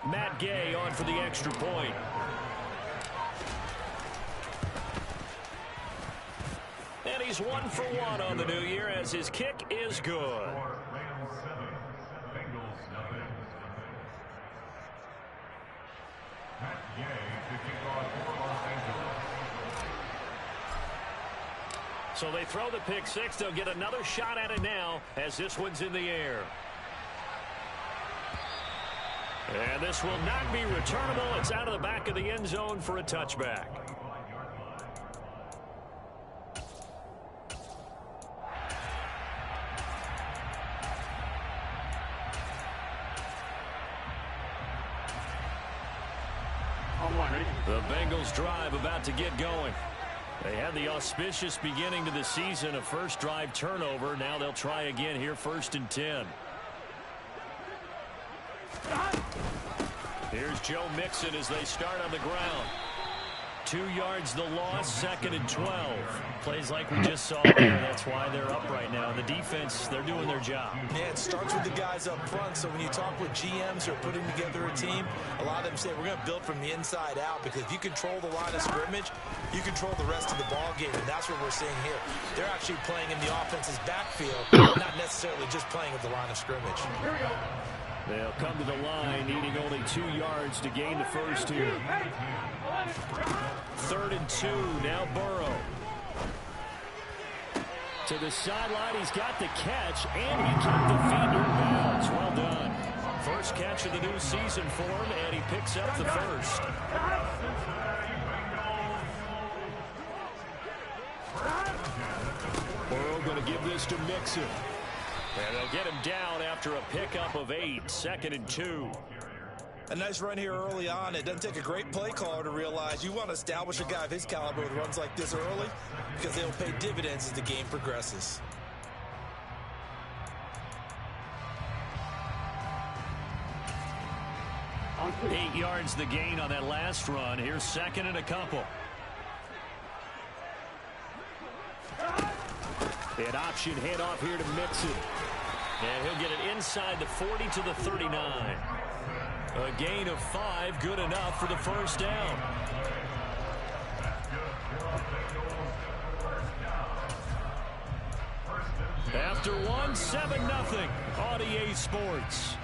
Matt Gay on for the extra point. And he's 1 for 1 on the new year as his kick is good. So they throw the pick six. They'll get another shot at it now as this one's in the air. And this will not be returnable. It's out of the back of the end zone for a touchback. The Bengals drive about to get going. They had the auspicious beginning to the season, a first drive turnover. Now they'll try again here, 1st and 10. Here's Joe Mixon as they start on the ground. 2 yards the loss, 2nd and 12. Plays like we just saw there. That's why they're up right now. The defense, they're doing their job. Yeah, it starts with the guys up front. So when you talk with GMs who are putting together a team, a lot of them say we're going to build from the inside out, because if you control the line of scrimmage, you control the rest of the ball game, and that's what we're seeing here. They're actually playing in the offense's backfield, not necessarily just playing at the line of scrimmage. Here we go. They'll come to the line, needing only 2 yards to gain the first here. 3rd and 2, now Burrow. To the sideline, he's got the catch, and he kept the feet in bounds. Well done. First catch of the new season for him, and he picks up the first. Burrow going to give this to Mixon. And they'll get him down after a pickup of 8, 2nd and 2. A nice run here early on. It doesn't take a great play caller to realize you want to establish a guy of his caliber with runs like this early, because they'll pay dividends as the game progresses. Eight yards the gain on that last run. Here's 2nd and a couple. An option handoff here to Mixon. And he'll get it inside the 40 to the 39. A gain of 5, good enough for the first down. After one, 7-0 on EA Sports.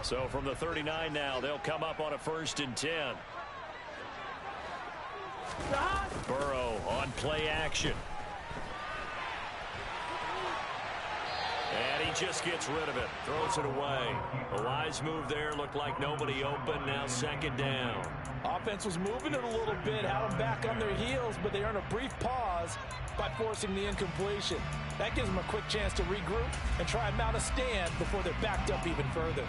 So from the 39 now, they'll come up on a 1st and 10. Burrow on play action. And he just gets rid of it. Throws it away. A wise move there. Looked like nobody open. Now 2nd down. Offense was moving it a little bit, had them back on their heels, but they earn a brief pause by forcing the incompletion. That gives them a quick chance to regroup and try and mount a stand before they're backed up even further.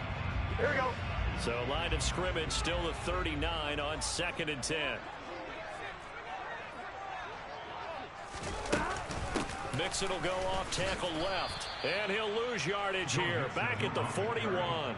Here we go. So line of scrimmage still the 39 on 2nd and 10. Mixon will go off tackle left, and he'll lose yardage here. Back at the 41.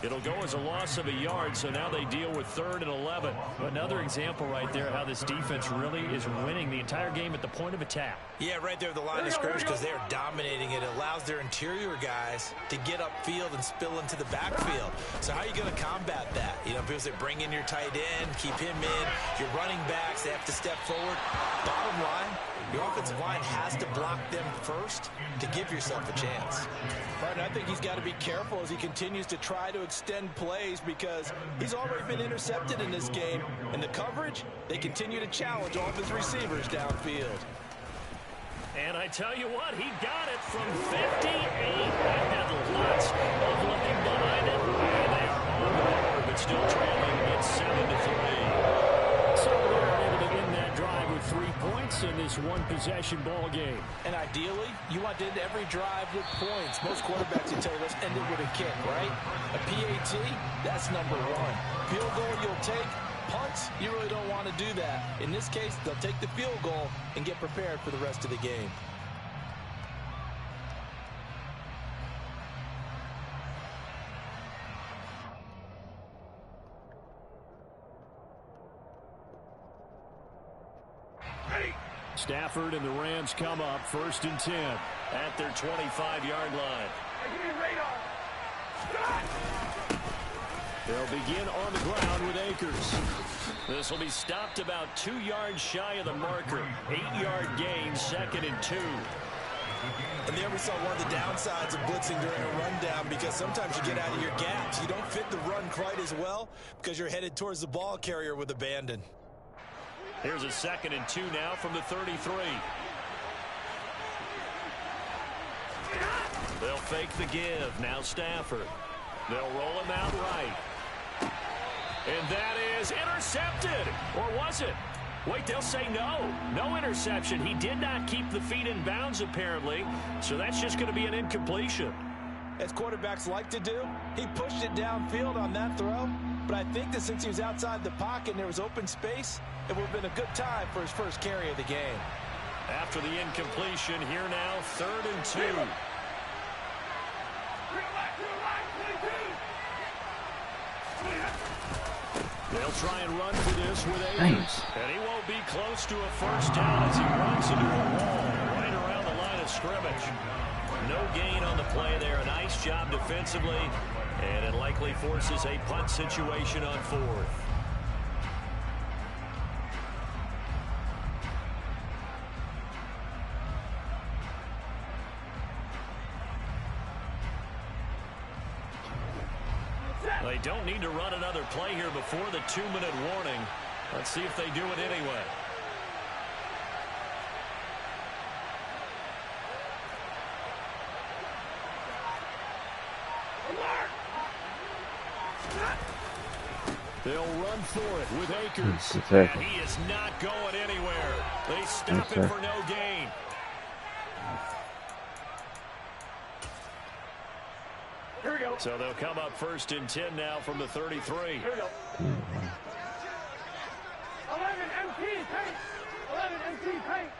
It'll go as a loss of a yard, so now they deal with 3rd and 11. Another example right there how this defense really is winning the entire game at the point of attack. Yeah, right there at the line of scrimmage because they're dominating it. It allows their interior guys to get upfield and spill into the backfield. So how are you going to combat that? You know, people say bring in your tight end, keep him in. Your running backs, they have to step forward. Bottom line, your offensive line has to block them first to give yourself a chance. Right, I think he's got to be careful as he continues to try to extend plays because he's already been intercepted in this game. And the coverage, they continue to challenge all of his receivers downfield. And I tell you what, he got it from 58. That had lots of looking behind it. And they are on the board, but still trailing at 7-3. So they're able to end that drive with 3 points in this one-possession ball game. And ideally, you want to end every drive with points. Most quarterbacks will tell you, let's end it with a kick, right? A PAT, that's number 1. Field goal you'll take. Punts, you really don't want to do that. In this case, they'll take the field goal and get prepared for the rest of the game. Stafford and the Rams come up 1st and 10 at their 25-yard line. They'll begin on the ground with Akers. This will be stopped about 2 yards shy of the marker. 8-yard gain, 2nd and 2. And there we saw one of the downsides of blitzing during a rundown because sometimes you get out of your gaps. You don't fit the run quite as well because you're headed towards the ball carrier with abandon. Here's a 2nd and 2 now from the 33. They'll fake the give. Now Stafford. They'll roll him out right. And that is intercepted. Or was it? Wait, they'll say no. No interception. He did not keep the feet in bounds, apparently. So that's just going to be an incompletion. As quarterbacks like to do, he pushed it downfield on that throw. But I think that since he was outside the pocket and there was open space, it would have been a good time for his first carry of the game. After the incompletion, here now, 3rd and 2. They'll try and run for this with Akers. And he won't be close to a first down as he runs into a wall right around the line of scrimmage. No gain on the play there. A nice job defensively. And it likely forces a punt situation on 4th. They don't need to run another play here before the 2-minute warning. Let's see if they do it anyway. They'll run for it with Akers. And he is not going anywhere. They stop it for no gain. Here we go. So they'll come up 1st and 10 now from the 33. Here we go. 11 MT paint. 11 MT paint.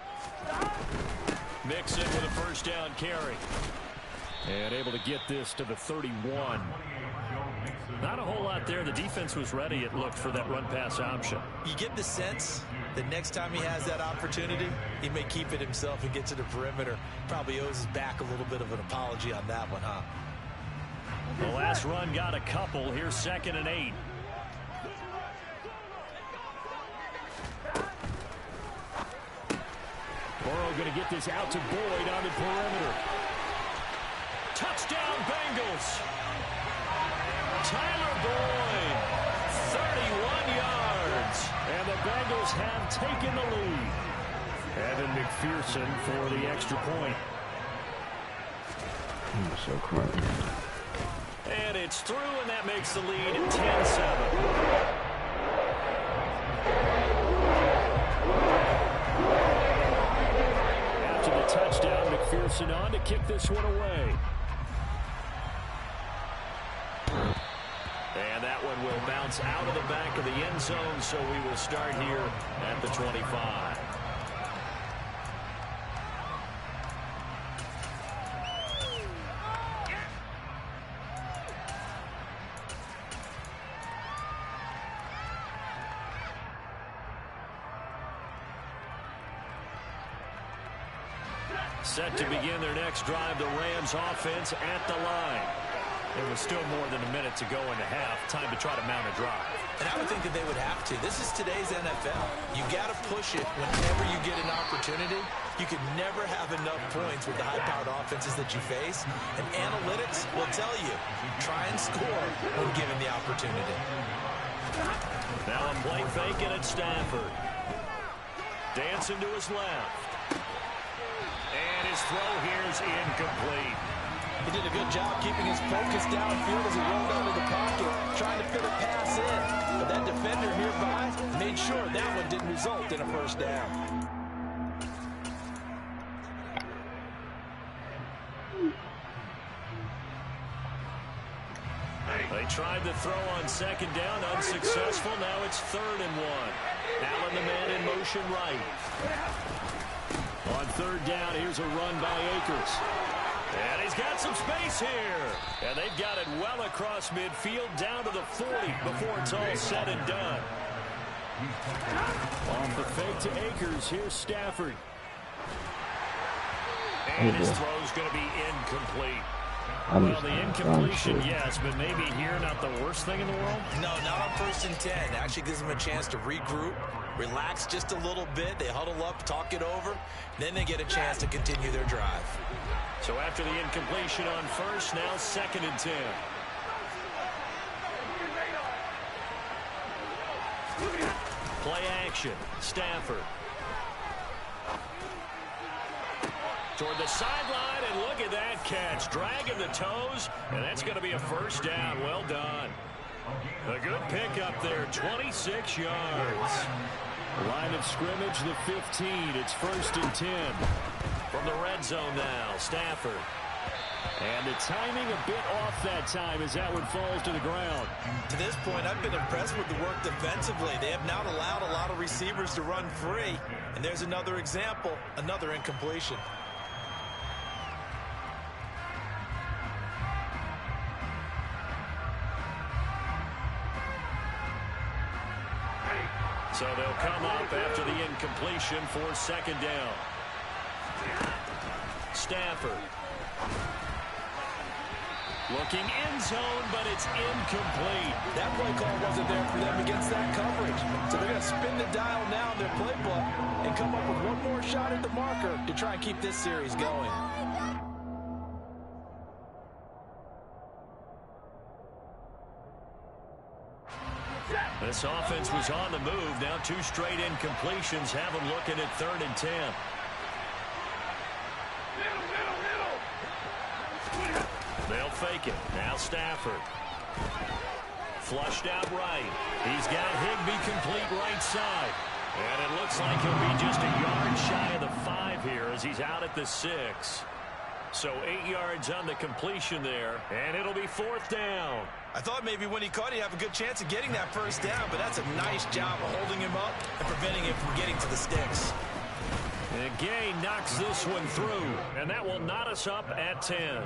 Mixon with a first down carry. And able to get this to the 31. Not a whole lot there. The defense was ready, it looked, for that run-pass option. You get the sense that next time he has that opportunity, he may keep it himself and get to the perimeter. Probably owes his back a little bit of an apology on that one, huh? The last run got a couple. Here's 2nd and 8. Burrow going to get this out to Boyd on the perimeter. Touchdown, Bengals. Tyler Boyd, 31 yards. And the Bengals have taken the lead. Evan McPherson for the extra point. So quiet. And it's through, and that makes the lead 10-7. After the touchdown, McPherson on to kick this one away. And that one will bounce out of the back of the end zone, so we will start here at the 25. Set to begin their next drive, the Rams offense at the line. There was still more than a minute to go in the half. Time to try to mount a drive. And I would think that they would have to. This is today's NFL. You got to push it whenever you get an opportunity. You can never have enough points with the high-powered offenses that you face. And analytics will tell you, try and score when given the opportunity. Now a play fake, and it's Stafford. Dancing to his left. And his throw here is incomplete. He did a good job keeping his focus downfield as he rolled out of the pocket, trying to fit a pass in. But that defender nearby made sure that one didn't result in a first down. They tried to throw on second down, unsuccessful. Now it's 3rd and 1. Allen the man in motion right. On 3rd down, here's a run by Akers. And he's got some space here. And they've got it well across midfield down to the 40 before it's all said and done. Off the fake to Akers, here's Stafford. And his throw's going to be incomplete. Well, the incompletion, yes, but maybe here not the worst thing in the world? No, not on 1st and 10. Actually gives them a chance to regroup, relax just a little bit. They huddle up, talk it over. Then they get a chance to continue their drive. So after the incompletion on 1st, now 2nd and 10. Play action. Stafford. Toward the sideline, and look at that catch. Dragging the toes, and that's going to be a first down. Well done. A good pickup there, 26 yards. Line of scrimmage, the 15. It's 1st and 10. From the red zone now, Stafford. And the timing a bit off that time as that one falls to the ground. To this point, I've been impressed with the work defensively. They have not allowed a lot of receivers to run free. And there's another example, another incompletion. So they'll come up after the incompletion for 2nd down. Stafford. Looking end zone, but it's incomplete. That play call wasn't there for them against that coverage. So they're going to spin the dial now in their playbook and come up with one more shot at the marker to try and keep this series going. This offense was on the move. Now 2 straight incompletions have them looking at 3rd and 10. They'll fake it. Now Stafford. Flushed out right. He's got Higbee complete right side. And it looks like he'll be just a yard shy of the 5 here as he's out at the 6. So 8 yards on the completion there, and it'll be 4th down. I thought maybe when he caught it, he'd have a good chance of getting that first down, but that's a nice job of holding him up and preventing him from getting to the sticks. And Gay knocks this one through, and that will knot us up at 10.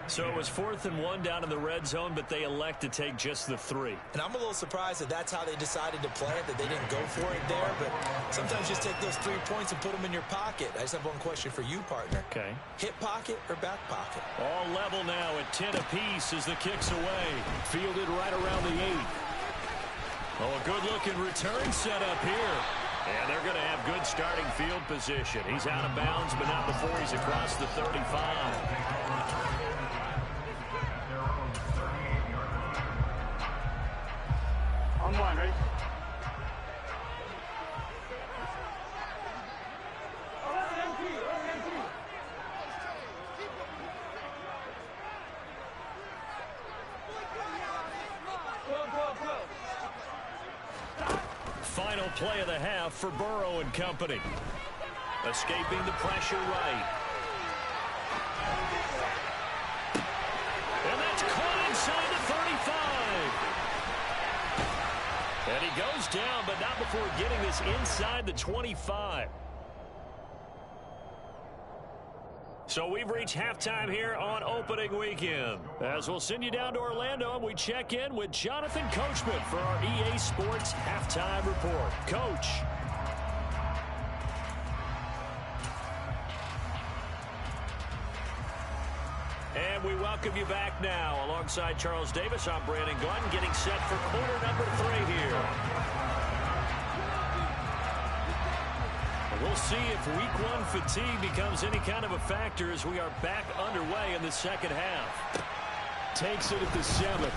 So it was 4th and 1 down in the red zone, but they elect to take just the 3. And I'm a little surprised that that's how they decided to play it, that they didn't go for it there. But sometimes just take those 3 points and put them in your pocket. I just have one question for you, partner. Okay. Hip pocket or back pocket? All level now at 10 apiece as the kick's away. Fielded right around the 8. Oh, a good-looking return set up here. And they're going to have good starting field position. He's out of bounds, but not before he's across the 35. On one, ready? Final play of the half for Burrow and company. Escaping the pressure right. And that's caught inside the 35. And he goes down, but not before getting this inside the 25. So we've reached halftime here on opening weekend. As we'll send you down to Orlando, and we check in with Jonathan Coachman for our EA Sports Halftime Report. Coach. And we welcome you back now. Alongside Charles Davis, I'm Brandon Gunn, getting set for quarter number 3 here. We'll see if week 1 fatigue becomes any kind of a factor as we are back underway in the second half. Takes it at the 7.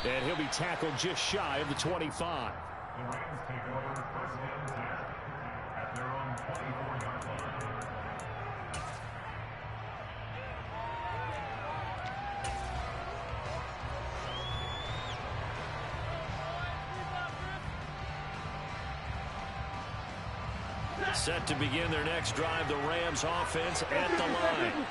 And he'll be tackled just shy of the 25. The Rams take over first and 10 at their own 24-yard line. Set to begin their next drive, the Rams offense at the line.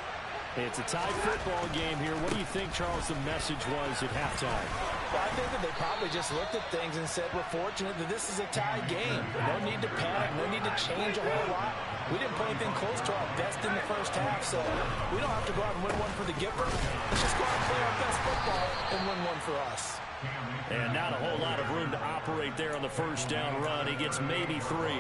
It's a tight football game here. What do you think, Charles, the message was at halftime? Well, I think that they probably just looked at things and said, we're fortunate that this is a tie game. No need to panic. No need to change a whole lot. We didn't play anything close to our best in the first half, so we don't have to go out and win one for the giver. Let's just go out and play our best football and win one for us. And not a whole lot of room to operate there on the first down run. He gets maybe 3.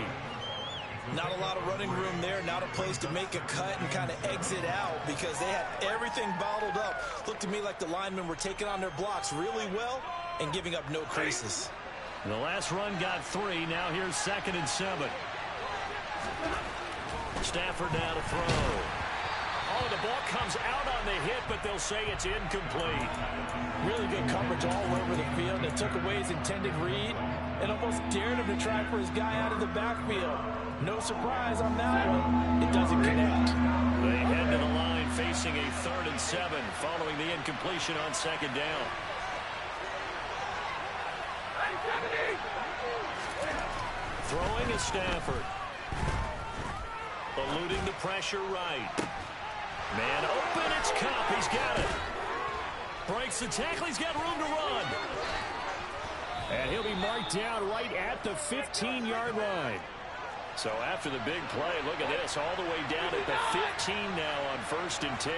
Not a lot of running room there, not a place to make a cut and kind of exit out because they had everything bottled up. Looked to me like the linemen were taking on their blocks really well and giving up no creases. The last run got 3. Now here's 2nd and 7. Stafford now to throw. Oh, the ball comes out on the hit, but they'll say it's incomplete. Really good coverage all over the field. They took away his intended read and almost dared him to try for his guy out of the backfield. No surprise on that one. It doesn't connect. They head to the line facing a 3rd and 7 following the incompletion on 2nd down. Throwing is Stafford. Eluding the pressure right. Man open, it's Cup. He's got it. Breaks the tackle. He's got room to run. And he'll be marked down right at the 15-yard line. So after the big play, look at this, all the way down at the 15 now on 1st and 10.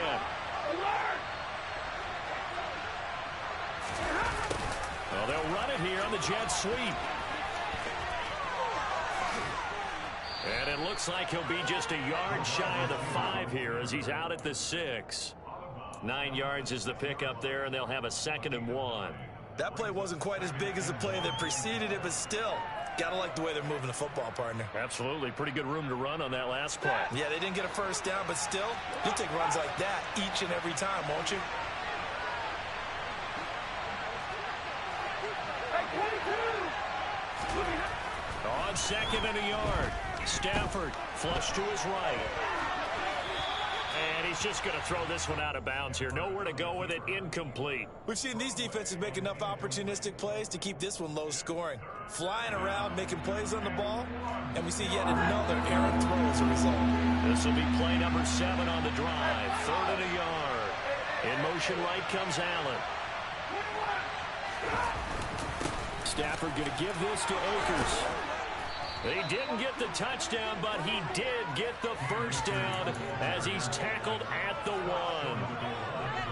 Well, they'll run it here on the jet sweep. And it looks like he'll be just a yard shy of the 5 here as he's out at the 6. 9 yards is the pickup there, and they'll have a 2nd and 1. That play wasn't quite as big as the play that preceded it, but still, gotta like the way they're moving the football, partner. Absolutely. Pretty good room to run on that last play. Yeah, they didn't get a first down, but still, you'll take runs like that each and every time, won't you? On 2nd and a yard. Stafford flush to his right. And he's just going to throw this one out of bounds here. Nowhere to go with it. Incomplete. We've seen these defenses make enough opportunistic plays to keep this one low scoring. Flying around, making plays on the ball, and we see yet another errant throw as a result. This will be play number 7 on the drive. 3rd and a yard. In motion right comes Allen. Stafford going to give this to Akers. He didn't get the touchdown, but he did get the first down as he's tackled at the 1.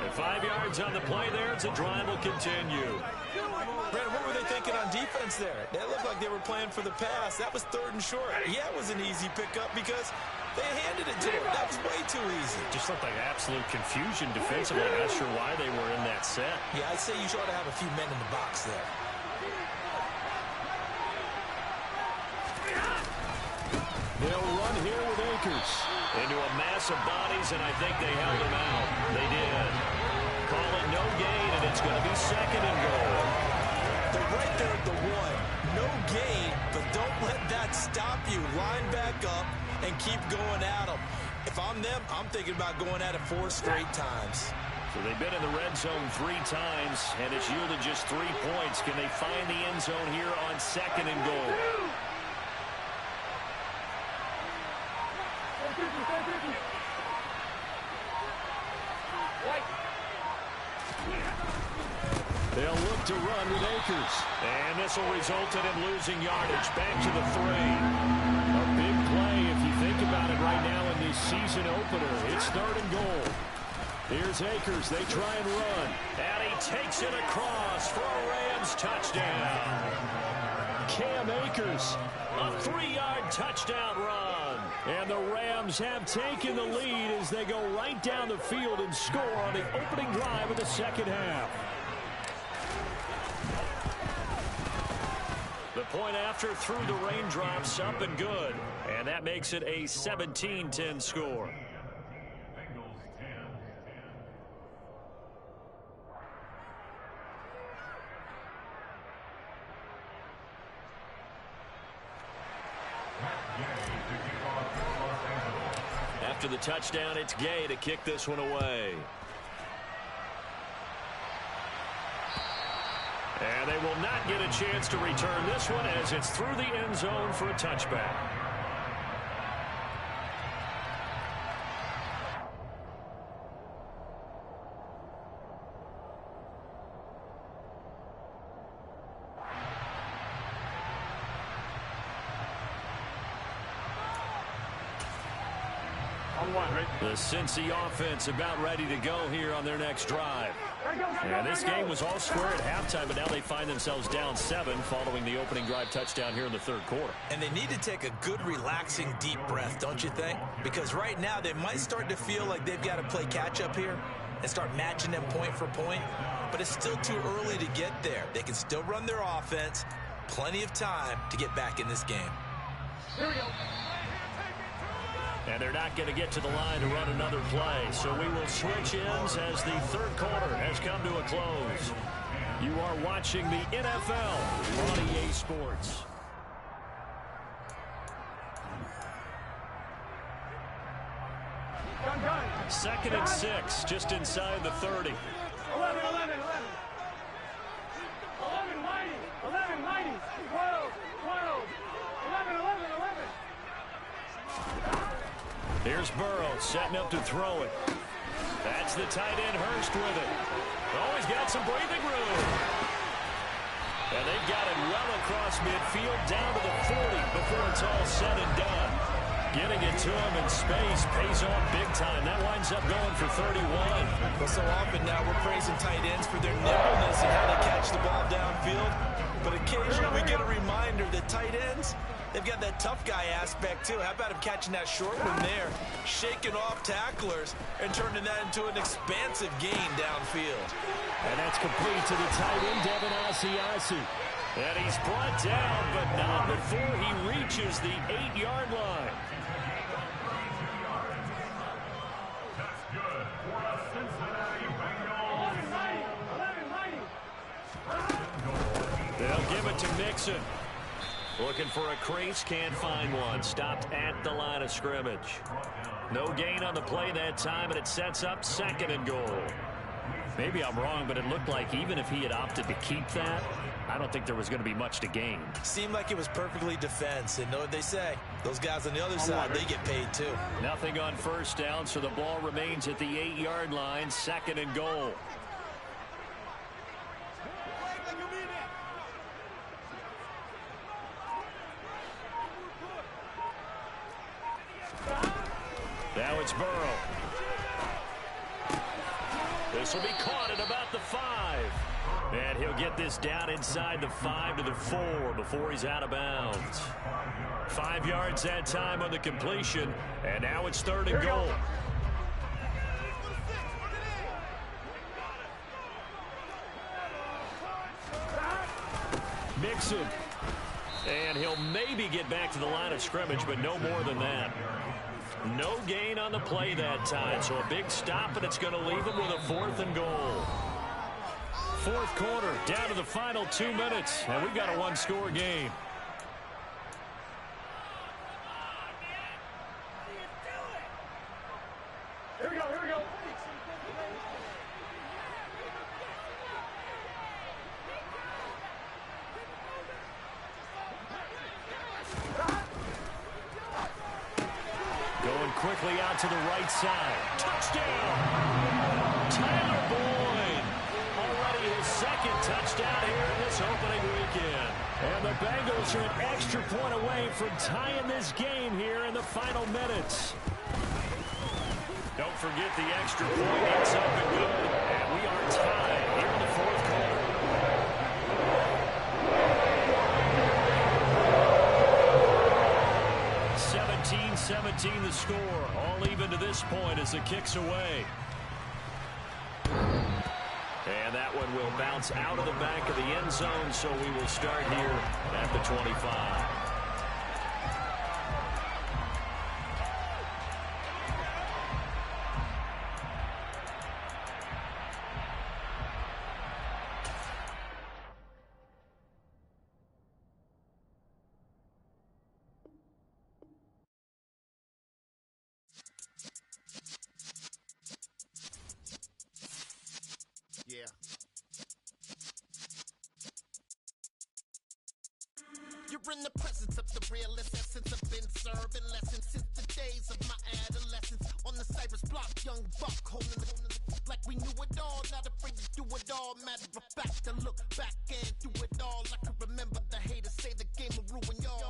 And 5 yards on the play there as the drive will continue. Brandon, what were they thinking on defense there? That looked like they were playing for the pass. That was 3rd and short. Yeah, it was an easy pickup because they handed it to him. That was way too easy. Just looked like absolute confusion defensively. Not sure why they were in that set. Yeah, I'd say you ought to have a few men in the box there. They'll run here with Akers. Into a mass of bodies, and I think they held him out. They did. Call it no gain, and it's going to be 2nd and goal. They're right there at the 1. No gain, but don't let that stop you. Line back up and keep going at them. If I'm them, I'm thinking about going at it 4 straight times. So they've been in the red zone 3 times, and it's yielded just 3 points. Can they find the end zone here on 2nd and goal? They'll look to run with Akers. And this will result in him losing yardage. Back to the 3. A big play if you think about it right now in this season opener. It's 3rd and goal. Here's Akers. They try and run. And he takes it across for a Rams touchdown. Cam Akers. A 3-yard touchdown run. And the Rams have taken the lead as they go right down the field and score on the opening drive of the second half. The point after through the raindrops, up and good. And that makes it a 17-10 score. Bengals 10. After the touchdown, it's Gay to kick this one away. And they will not get a chance to return this one as it's through the end zone for a touchback. The Cincy offense about ready to go here on their next drive. And this game was all square at halftime, but now they find themselves down 7 following the opening drive touchdown here in the third quarter. And they need to take a good, relaxing, deep breath, don't you think? Because right now they might start to feel like they've got to play catch-up here and start matching them point for point. But it's still too early to get there. They can still run their offense. Plenty of time to get back in this game. Here we go. And they're not going to get to the line to run another play. So we will switch ends as the third quarter has come to a close. You are watching the NFL on EA Sports. Second and 6, just inside the 30. 11, 11, 11. 11, mighty. 11, mighty. 12, 12. 11, 11, 11. Here's Burrow setting up to throw it. That's the tight end Hurst with it. Oh, he's got some breathing room. And they've got it well across midfield down to the 40 before it's all said and done. Getting it to him in space pays off big time. That winds up going for 31. Well, so often now we're praising tight ends for their nimbleness and how they catch the ball downfield. But occasionally we get a reminder that tight ends, they've got that tough guy aspect too. How about him catching that short one there, shaking off tacklers, and turning that into an expansive gain downfield. And that's complete to the tight end, Devin Asiasi. And he's brought down, but not before he reaches the 8-yard line. That's good for the Cincinnati Bengals. 11, mighty. They'll give it to Mixon. Looking for a crease, can't find one. Stopped at the line of scrimmage. No gain on the play that time, and it sets up second and goal. Maybe I'm wrong, but it looked like even if he had opted to keep that, I don't think there was going to be much to gain. Seemed like it was perfectly defense, and know what they say. Those guys on the other side, they get paid too. Nothing on first down, so the ball remains at the 8-yard line, second and goal. Now it's Burrow. This will be caught at about the 5. And he'll get this down inside the 5 to the 4 before he's out of bounds. 5 yards that time on the completion. And now it's third and goal. Mixon. And he'll maybe get back to the line of scrimmage, but no more than that. No gain on the play that time, so a big stop, and it's going to leave him with a 4th and goal. Fourth quarter, down to the final 2 minutes, and we've got a 1-score game. Here we go, here we go. Going quickly out to the right side. Touchdown! Tyler Boyd. Already his second touchdown here in this opening weekend. And the Bengals are an extra point away from tying this game here in the final minutes. Don't forget the extra point. It's up and good. And we are tied here in the fourth quarter. 20-17 the score. All even to this point as the kick's away. And that one will bounce out of the back of the end zone, so we will start here at the 25. Yeah. You're in the presence of the realest essence. I've been serving lessons since the days of my adolescence. On the Cypress block, young buck holding it like we knew it all. Not afraid to do it all. Matter of fact, to look back and do it all. I can remember the haters say the game will ruin y'all.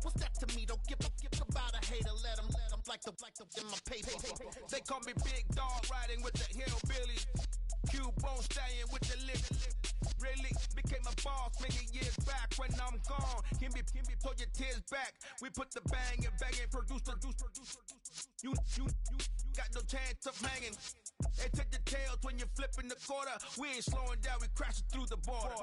What's that to me? Don't give about a hater. Let them like the in my paper. They call me Big Dog, riding with the hillbillies. Q-Bone stallion with the lip. Really became a boss many years back. When I'm gone, can be pull your tears back. We put the bang and produce. You got no chance of hanging. They take the tails when you're flipping the quarter. We ain't slowing down, we crashing through the border.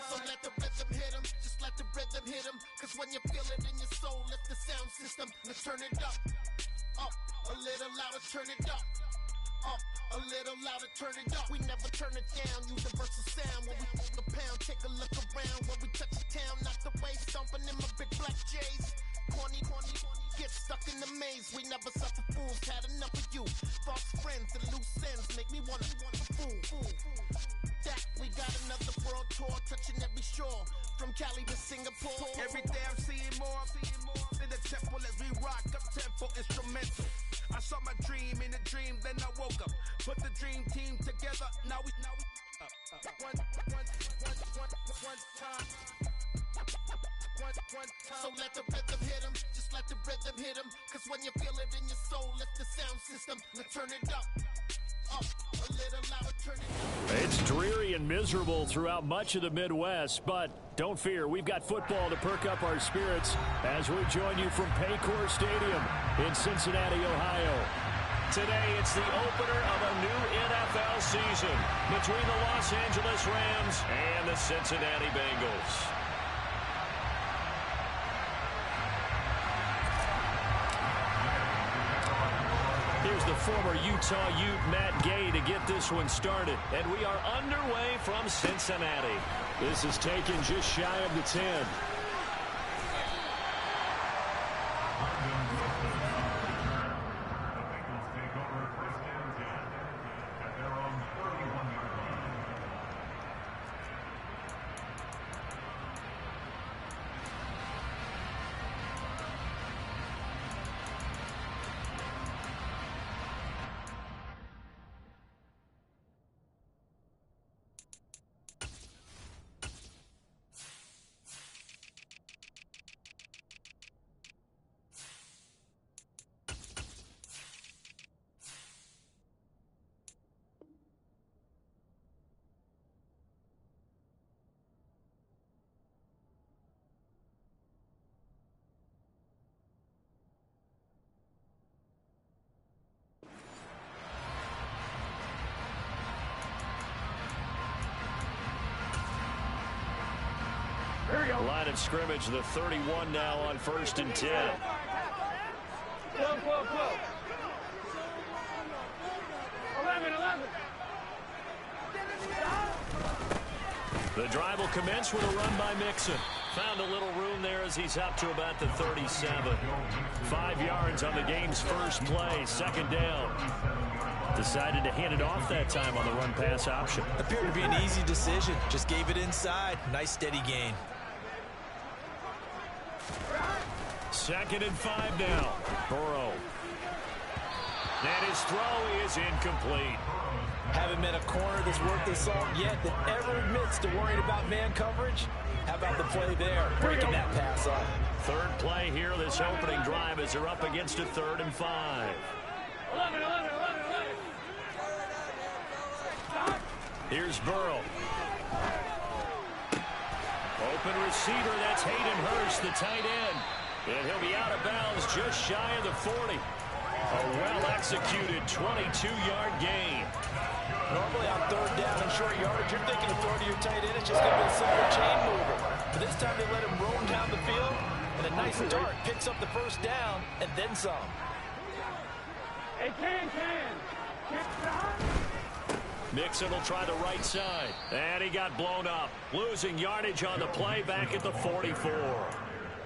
So let the rhythm hit him, just let the rhythm hit him. Cause when you feel it in your soul, lift the sound system. Let's turn it up, a little louder, turn it up, a little louder, turn it up. We never turn it down, universal sound. When we move the pound, take a look around. When we touch the town, knock the way, stomping in my big black J's. Corny, get stuck in the maze. We never suffer fools, had enough of you. False friends and loose ends make me wanna fool. That we got another world tour, touching every shore, from Cali to Singapore. Every day I'm seeing more in the temple as we rock up tempo instrumental. I saw my dream in a dream, then I woke up. Put the dream team together. Now we one time. So let the rhythm hit him, just let the rhythm hit him. Cause when you feel it in your soul, lift the sound system. Let's turn it up, a little louder, turn it up. It's dreary and miserable throughout much of the Midwest, but don't fear, we've got football to perk up our spirits as we join you from Paycor Stadium in Cincinnati, Ohio. Today, it's the opener of a new NFL season between the Los Angeles Rams and the Cincinnati Bengals. Here's the former Utah Ute Matt Gay to get this one started. And we are underway from Cincinnati. This is taken just shy of the 10. Line of scrimmage, the 31 now on 1st and 10. Whoa. 11. The drive will commence with a run by Mixon. Found a little room there as he's up to about the 37. 5 yards on the game's first play, 2nd down. Decided to hand it off that time on the run-pass option. Appeared to be an easy decision. Just gave it inside. Nice steady gain. 2nd and 5 now. Burrow. And his throw is incomplete. Haven't met a corner that's worth the salt yet that ever admits to worrying about man coverage. How about the play there? Breaking that pass up. 3rd play here, this opening drive as they're up against a 3rd and 5. 11. Here's Burrow. Open receiver, that's Hayden Hurst, the tight end. And he'll be out of bounds just shy of the 40. A well-executed 22-yard gain. Normally on third down and short yardage, you're thinking of throwing to your tight end. It's just going to be a simple chain mover. But this time they let him roam down the field, and a nice dart picks up the first down and then some. Hey, can. Mixon will try the right side. And he got blown up. Losing yardage on the play back at the 44.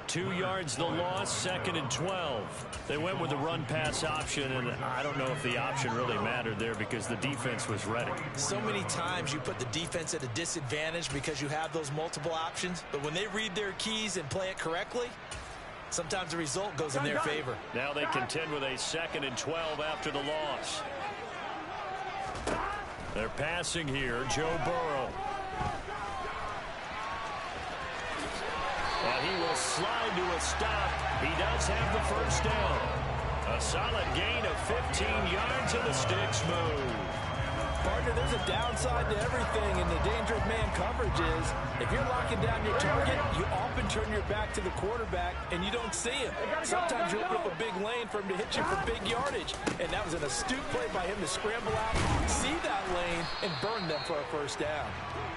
2 yards the loss, 2nd and 12. They went with the run-pass option, and I don't know if the option really mattered there because the defense was ready. So many times you put the defense at a disadvantage because you have those multiple options, but when they read their keys and play it correctly, sometimes the result goes in their favor. Now they contend with a 2nd and 12 after the loss. They're passing here, Joe Burrow. And he will slide to a stop. He does have the first down. A solid gain of 15 yards and the sticks move. Partner, there's a downside to everything, and the danger of man coverage is if you're locking down your target, you often turn your back to the quarterback and you don't see him. Sometimes you open up a big lane for him to hit you for big yardage, and that was an astute play by him to scramble out, see that lane, and burn them for a first down.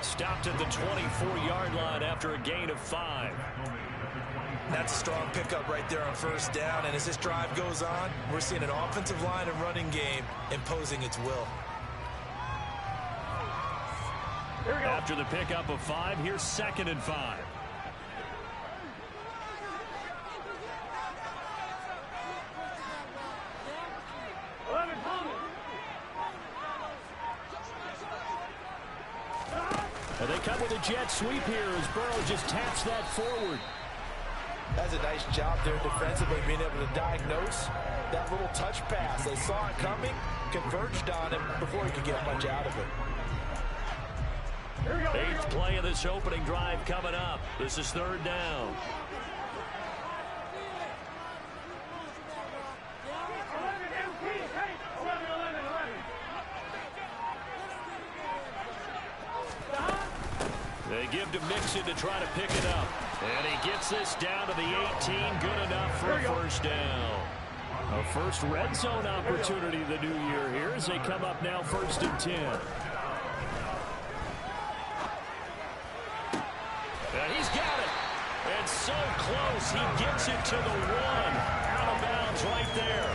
Stopped at the 24-yard line after a gain of 5. That's a strong pickup right there on first down, and as this drive goes on, we're seeing an offensive line and running game imposing its will. After the pickup of 5, here's 2nd and 5. And they come with a jet sweep here as Burrow just taps that forward. That's a nice job there defensively, being able to diagnose that little touch pass. They saw it coming, converged on him before he could get much out of it. 8th play of this opening drive coming up. This is 3rd down. They give to Mixon to try to pick it up. And he gets this down to the 18. Good enough for a first down. A first red zone opportunity the new year here as they come up now 1st and 10. And he's got it. And so close. He gets it to the 1. Out of bounds right there.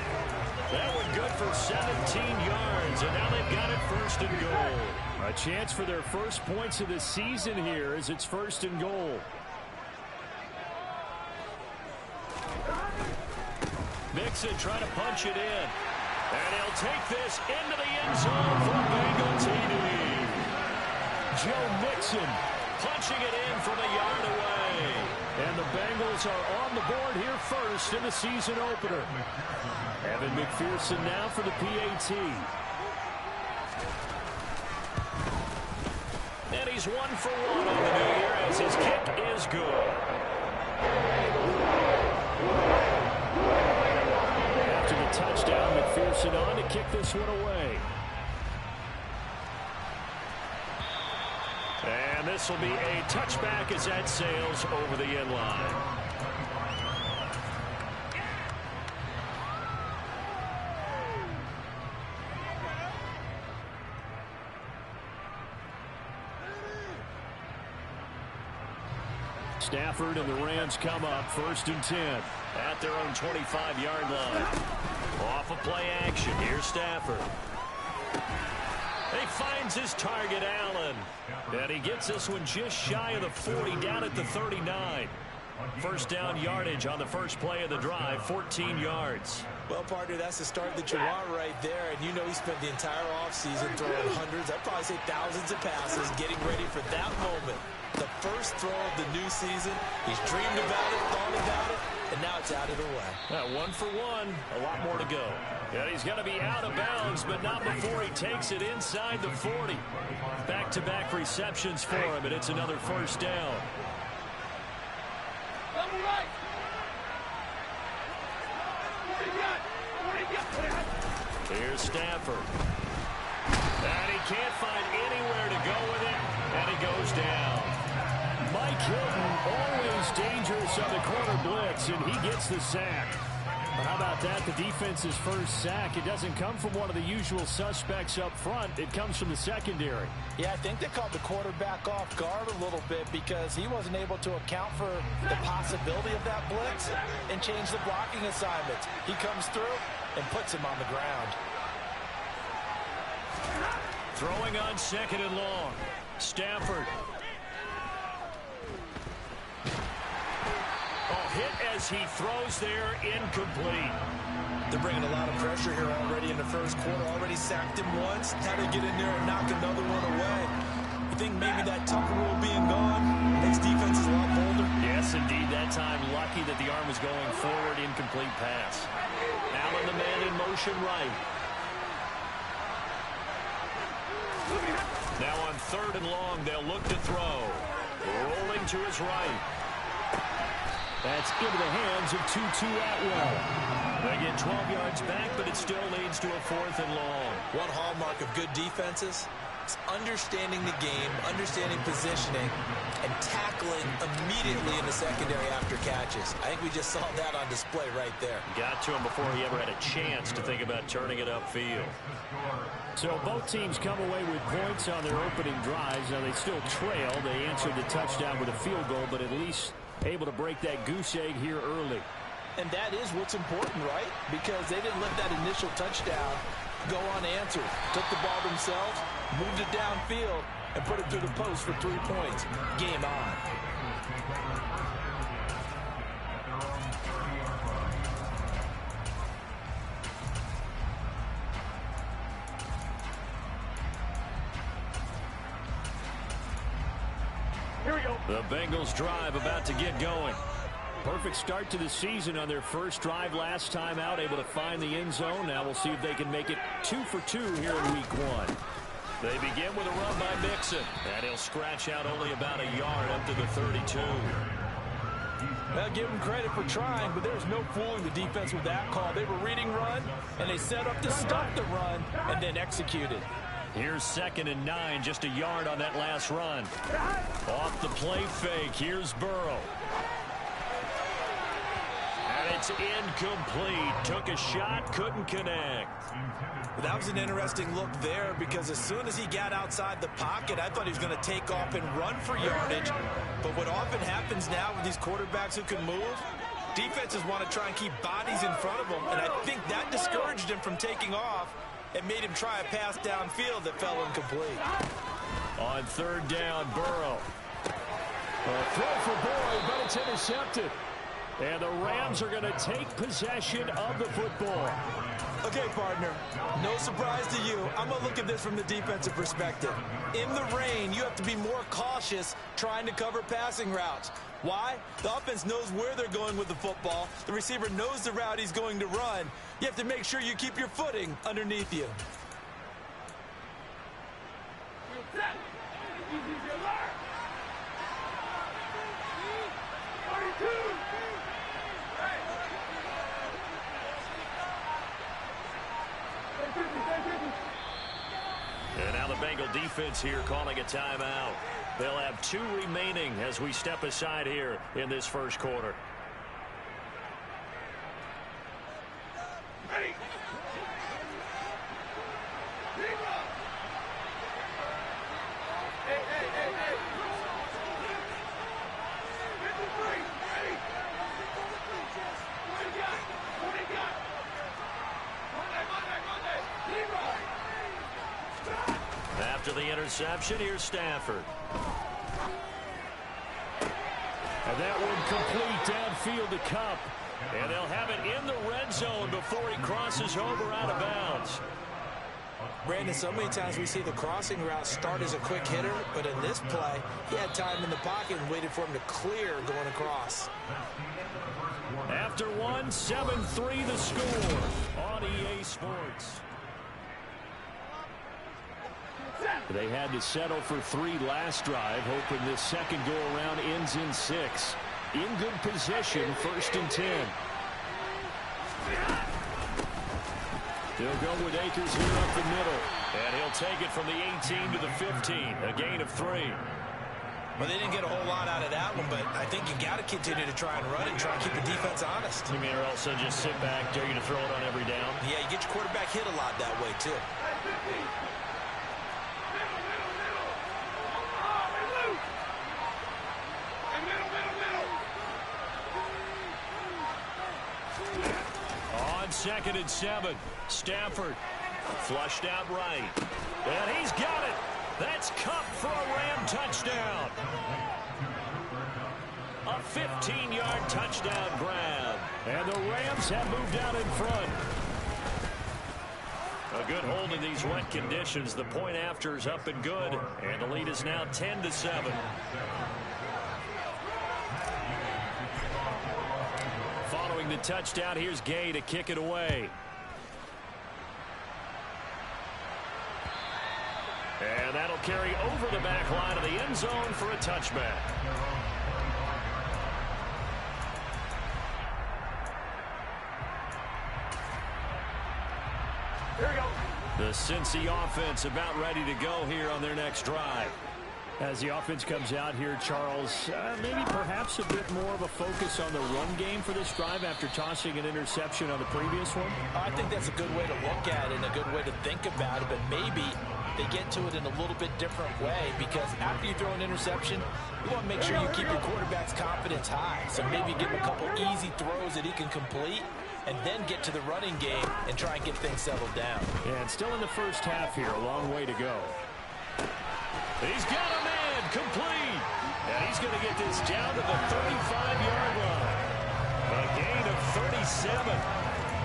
That one good for 17 yards. And now they've got it 1st and goal. A chance for their first points of the season here as it's 1st and goal. Mixon trying to punch it in. And he'll take this into the end zone for Bengal TD. Joe Mixon punching it in from a yard away. And the Bengals are on the board here first in the season opener. Evan McPherson now for the PAT. And he's 1 for 1 on the new year as his kick is good. After the touchdown, McPherson on to kick this one away. And this will be a touchback as that sails over the end line. Stafford and the Rams come up 1st and 10 at their own 25-yard line. Off of play action. Here's Stafford. He finds his target, Allen. And he gets this one just shy of the 40, down at the 39. First down yardage on the first play of the drive, 14 yards. Well, partner, that's the start that you want right there. And you know he spent the entire offseason throwing hundreds, I'd probably say thousands of passes, getting ready for that moment. The first throw of the new season. He's dreamed about it, thought about it, and now it's out of the way. 1 for 1, a lot more to go. And he's going to be out of bounds, but not before he takes it inside the 40. Back-to-back receptions for him, and it's another first down. Here's Stafford. And he can't find anywhere to go with it, and he goes down. Mike Hilton, always dangerous on the corner blitz, and he gets the sack. But how about that? The defense's first sack. It doesn't come from one of the usual suspects up front. It comes from the secondary. Yeah, I think they caught the quarterback off guard a little bit because he wasn't able to account for the possibility of that blitz and change the blocking assignments. He comes through and puts him on the ground. Throwing on 2nd and long. Stafford. Hit as he throws there, incomplete. They're bringing a lot of pressure here already in the first quarter. Already sacked him once. Had to get in there and knock another one away. You think maybe that Tucker rule being gone makes defenses a lot bolder? Yes, indeed. That time, lucky that the arm was going forward. Incomplete pass. Allen, the man in motion right. Now on 3rd and long, they'll look to throw. Rolling to his right. That's into the hands of Tutu Atwell. They get 12 yards back, but it still leads to a 4th and long. One hallmark of good defenses is understanding the game, understanding positioning, and tackling immediately in the secondary after catches. I think we just saw that on display right there. Got to him before he ever had a chance to think about turning it upfield. So both teams come away with points on their opening drives. Now they still trail. They answered the touchdown with a field goal, but at least able to break that goose egg here early. And that is what's important, right? Because they didn't let that initial touchdown go unanswered. Took the ball themselves, moved it downfield, and put it through the post for 3 points. Game on. Here we go. The Bengals drive about to get going. Perfect start to the season on their first drive last time out, able to find the end zone. Now we'll see if they can make it 2 for 2 here in week 1. They begin with a run by Mixon, and he'll scratch out only about a yard up to the 32. Well, give them credit for trying, but there's no fooling the defense with that call. They were reading run, and they set up to stop the run, and then executed. Here's 2nd and 9, just a yard on that last run. Off the play fake, here's Burrow. And it's incomplete. Took a shot, couldn't connect. That was an interesting look there because as soon as he got outside the pocket, I thought he was going to take off and run for yardage. But what often happens now with these quarterbacks who can move, defenses want to try and keep bodies in front of them. And I think that discouraged him from taking off and made him try a pass downfield that fell incomplete. On 3rd down, Burrow. A throw for Boyd, but it's intercepted. And the Rams are going to take possession of the football. Okay, partner, no surprise to you. I'm going to look at this from the defensive perspective. In the rain, you have to be more cautious trying to cover passing routes. Why? The offense knows where they're going with the football. The receiver knows the route he's going to run. You have to make sure you keep your footing underneath you. And now the Bengal defense here calling a timeout. They'll have 2 remaining as we step aside here in this first quarter. Ready. After the interception, here's Stafford. And that one complete downfield to Kupp. And they'll have it in the red zone before he crosses over out of bounds. Brandon, so many times we see the crossing route start as a quick hitter, but in this play, he had time in the pocket and waited for him to clear going across. After 1, 7-3 the score on EA Sports. They had to settle for 3 last drive, hoping this second go-around ends in 6. In good position, 1st and 10. He'll go with Akers here up the middle. And he'll take it from the 18 to the 15. A gain of 3. Well, they didn't get a whole lot out of that one, but I think you got to continue to try and run it and try and keep the defense honest. You mean, or also just sit back, dare you to throw it on every down? Yeah, you get your quarterback hit a lot that way, too. On 2nd and 7, Stafford flushed out right. And he's got it. That's Cup for a Ram touchdown. A 15-yard touchdown grab. And the Rams have moved out in front. A good hold in these wet conditions. The point after is up and good. And the lead is now 10-7. Following the touchdown, here's Gay to kick it away. And that'll carry over the back line of the end zone for a touchback. Here we go. The Cincy offense about ready to go here on their next drive. As the offense comes out here, Charles, maybe perhaps a bit more of a focus on the run game for this drive after tossing an interception on the previous one? I think that's a good way to look at it and a good way to think about it, but maybe they get to it in a little bit different way, because after you throw an interception, you want to make sure you keep your quarterback's confidence high. So maybe give him a couple easy throws that he can complete, and then get to the running game and try and get things settled down. And still in the first half here, a long way to go. He's got a man complete. And he's going to get this down to the 35-yard line. A gain of 37.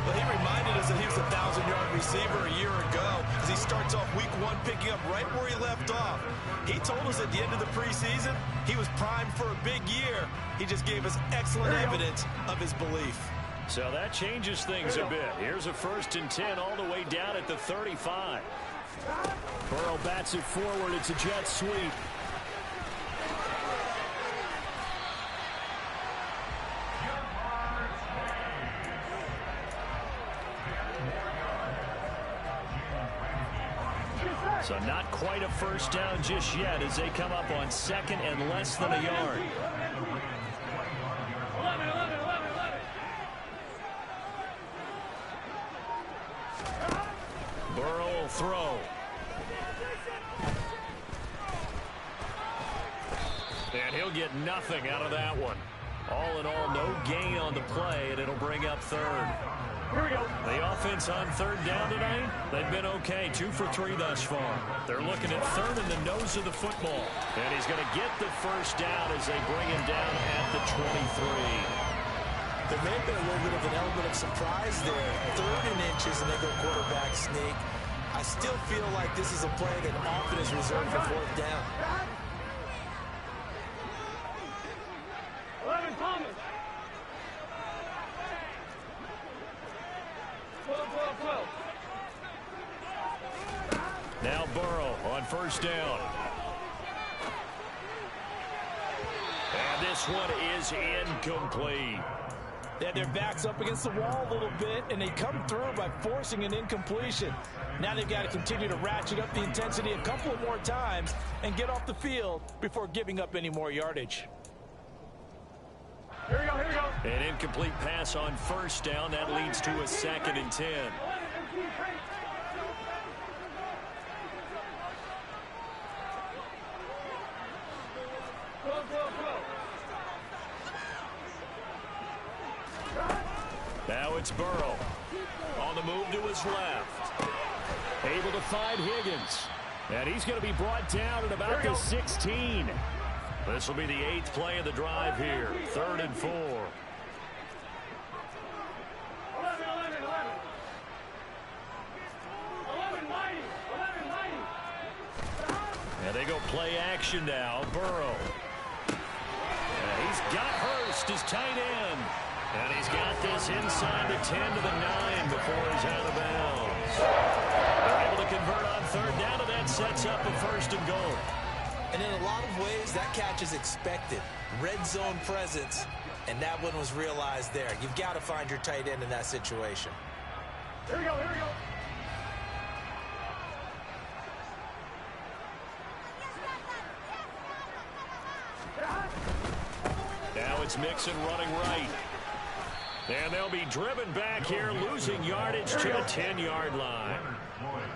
Well, he reminded us that he was a 1,000-yard receiver a year ago as he starts off week 1 picking up right where he left off. He told us at the end of the preseason he was primed for a big year. He just gave us excellent evidence of his belief. So that changes things a bit. Here's a 1st and 10 all the way down at the 35. Burrow bats it forward. It's a jet sweep. So not quite a first down just yet as they come up on 2nd and less than a yard. 11. Burrow will throw. And he'll get nothing out of that one. All in all, no gain on the play, and it'll bring up 3rd. Here we go. The offense on 3rd down tonight, they've been okay, 2 for 3 thus far. They're looking at 3rd in the nose of the football. And he's going to get the first down as they bring him down at the 23. There may have been a little bit of an element of surprise there. 3rd and inches, and they go quarterback sneak. I still feel like this is a play that often is reserved for 4th down. 11 Thomas. 12. Now Burrow on 1st down. And this one is incomplete. They had their backs up against the wall a little bit, and they come through by forcing an incompletion. Now they've got to continue to ratchet up the intensity a couple of more times and get off the field before giving up any more yardage. Here we go. An incomplete pass on 1st down. That leads to a 2nd and 10. Now it's Burrow. On the move to his left. Able to find Higgins. And he's going to be brought down at about the 16. This will be the 8th play of the drive here. 3rd and 4. 11. And they go play action now. Burrow. And he's got Hurst as tight end. And he's got this inside the 10 to the 9 before he's out of bounds. They're able to convert on 3rd down, and that sets up a 1st and goal. And in a lot of ways, that catch is expected. Red zone presence, and that one was realized there. You've got to find your tight end in that situation. Here we go. it's Mixon running right. And they'll be driven back here, losing yardage to the 10-yard line.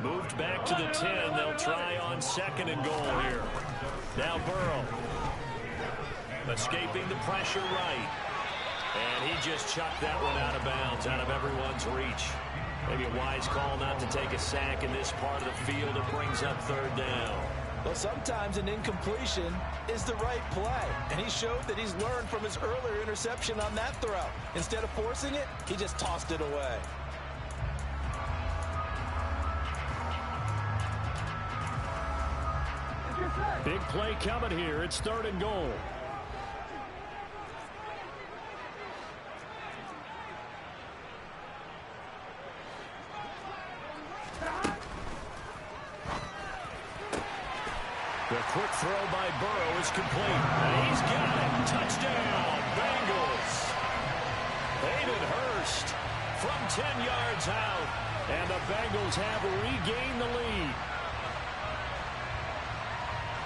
Moved back to the 10. They'll try on 2nd and goal here. Now Burrow. Escaping the pressure right. And he just chucked that one out of bounds, out of everyone's reach. Maybe a wise call not to take a sack in this part of the field. It brings up 3rd down. Well, sometimes an incompletion is the right play. And he showed that he's learned from his earlier interception on that throw. Instead of forcing it, he just tossed it away. Big play coming here. It's 3rd and goal. The quick throw by Burrow is complete. And he's got it. Touchdown, Bengals. Hayden Hurst from 10 yards out. And the Bengals have regained the lead.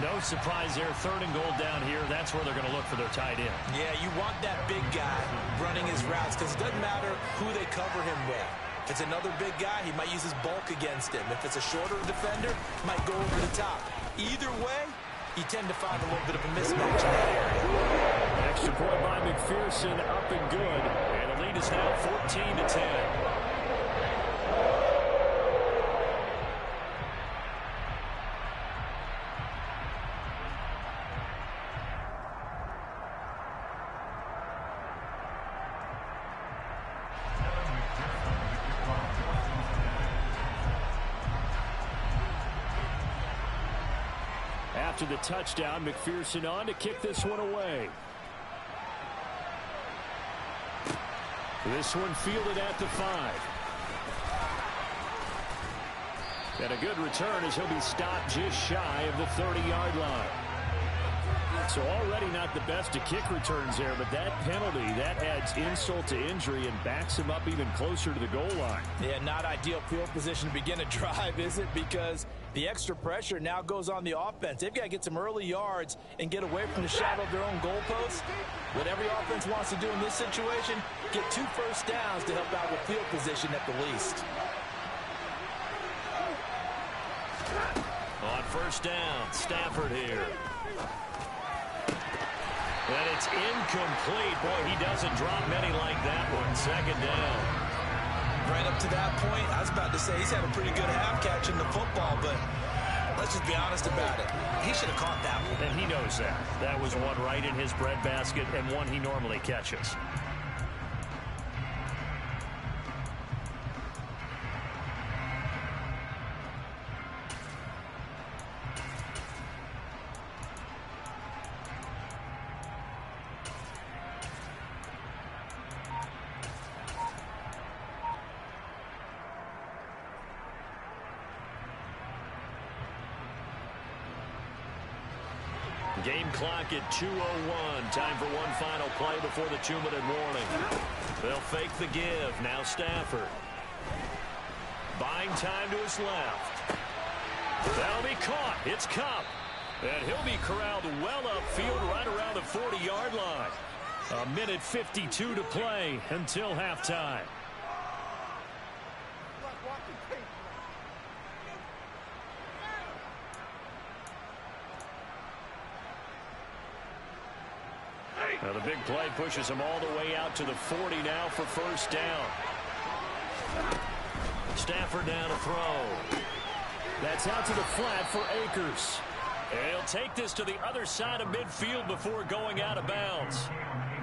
No surprise there. 3rd and goal down here. That's where they're going to look for their tight end. Yeah, you want that big guy running his routes because it doesn't matter who they cover him with. If it's another big guy, he might use his bulk against him. If it's a shorter defender, he might go over the top. Either way, you tend to find a little bit of a mismatch in that area. Extra point by McPherson, up and good. And the lead is now 14-10. After the touchdown, McPherson on to kick this one away. This one fielded at the 5. And a good return as he'll be stopped just shy of the 30-yard line. So already not the best of kick returns there, but that penalty, that adds insult to injury and backs him up even closer to the goal line. Yeah, not ideal field position to begin a drive, is it? Because the extra pressure now goes on the offense. They've got to get some early yards and get away from the shadow of their own goalposts. What every offense wants to do in this situation, get 2 first downs to help out with field position at the least. On 1st down, Stafford here. And it's incomplete. Boy, he doesn't drop many like that one. 2nd down. Right up to that point, I was about to say he's had a pretty good half catching the football, but let's just be honest about it. He should have caught that one. And he knows that. That was one right in his breadbasket and one he normally catches. Game clock at 2:01. Time for one final play before the 2-minute warning. They'll fake the give. Now Stafford. Buying time to his left. That'll be caught. It's Cup. And he'll be corralled well upfield right around the 40-yard line. 1:52 to play until halftime. Now the big play pushes him all the way out to the 40 now for 1st down. Stafford down to throw. That's out to the flat for Akers. And he'll take this to the other side of midfield before going out of bounds.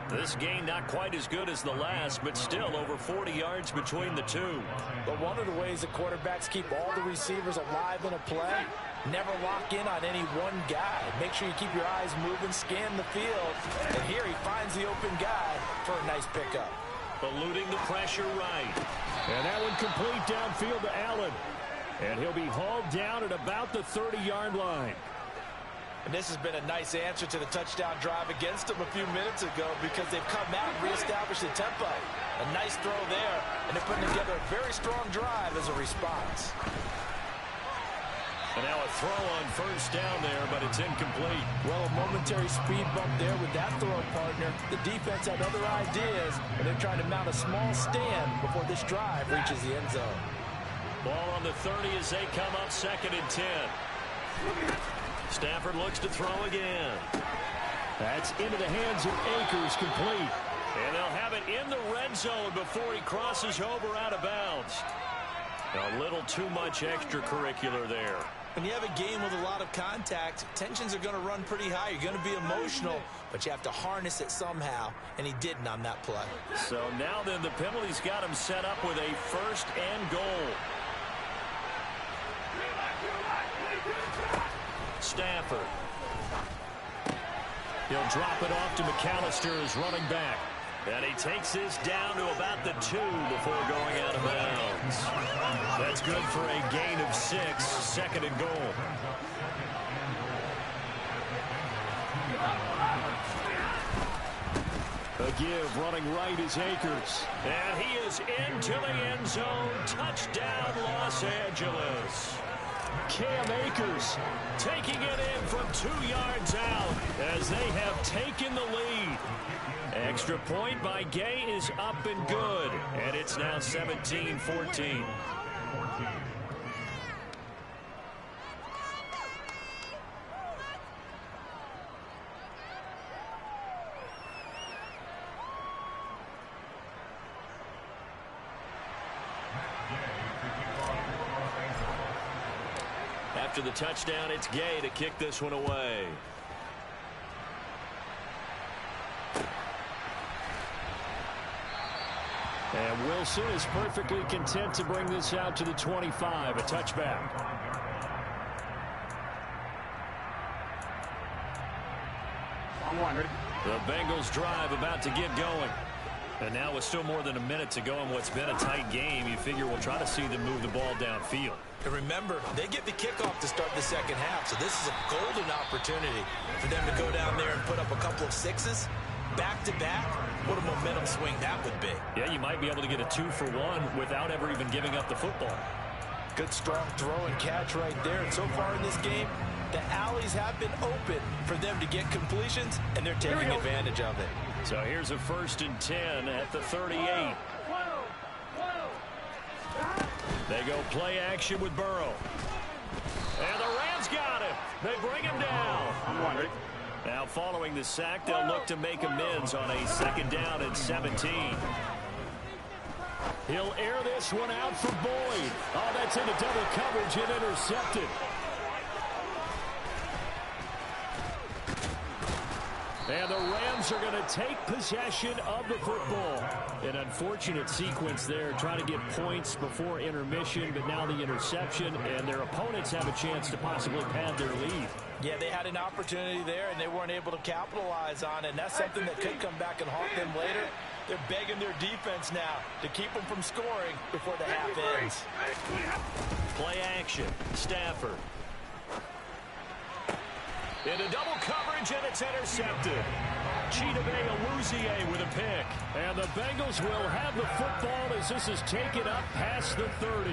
This game not quite as good as the last, but still over 40 yards between the two. But one of the ways that quarterbacks keep all the receivers alive in a play, never lock in on any one guy. Make sure you keep your eyes moving, scan the field. And here he finds the open guy for a nice pickup. Eluding the pressure right. And that one complete downfield to Allen. And he'll be hauled down at about the 30-yard line. And this has been a nice answer to the touchdown drive against them a few minutes ago because they've come out and reestablished the tempo. A nice throw there, and they're putting together a very strong drive as a response. And now a throw on first down there, but it's incomplete. Well, a momentary speed bump there with that throw, partner. The defense had other ideas, and they're trying to mount a small stand before this drive reaches the end zone. Ball on the 30 as they come up 2nd and 10. Stafford looks to throw again. That's into the hands of Akers, complete. And they'll have it in the red zone before he crosses over out of bounds. A little too much extracurricular there. When you have a game with a lot of contact, tensions are going to run pretty high. You're going to be emotional, but you have to harness it somehow, and he didn't on that play. So now then, the penalty's got him set up with a 1st and goal. Stafford. He'll drop it off to McAllister as running back. And he takes this down to about the 2 before going out of bounds. That's good for a gain of 6, 2nd and goal. A give, running right is Akers. And he is into the end zone. Touchdown, Los Angeles. Cam Akers taking it in from 2 yards out as they have taken the lead. Extra point by Gay is up and good, and it's now 17-14. After the touchdown, it's Gay to kick this one away. And Wilson is perfectly content to bring this out to the 25, a touchback. The Bengals drive about to get going. And now with still more than a minute to go in what's been a tight game, you figure we'll try to see them move the ball downfield. And remember, they get the kickoff to start the 2nd half, so this is a golden opportunity for them to go down there and put up a couple of 6s. Back-to-back, what a momentum swing that would be. Yeah, you might be able to get a 2-for-1 without ever even giving up the football. Good strong throw and catch right there. And so far in this game, the alleys have been open for them to get completions, and they're taking advantage of it. So here's a 1st and 10 at the 38. They go play action with Burrow. And the Rams got him. They bring him down. Now following the sack, they'll look to make amends on a 2nd down and 17. He'll air this one out for Boyd. Oh, that's into double coverage and intercepted. And the Rams are going to take possession of the football. An unfortunate sequence there, trying to get points before intermission, but now the interception, and their opponents have a chance to possibly pad their lead. Yeah, they had an opportunity there, and they weren't able to capitalize on it, and that's something that could come back and haunt them later. They're begging their defense now to keep them from scoring before the half ends. Play action, Stafford. Into double coverage, and it's intercepted. Chidobe Awuzie with a pick. And the Bengals will have the football as this is taken up past the 30.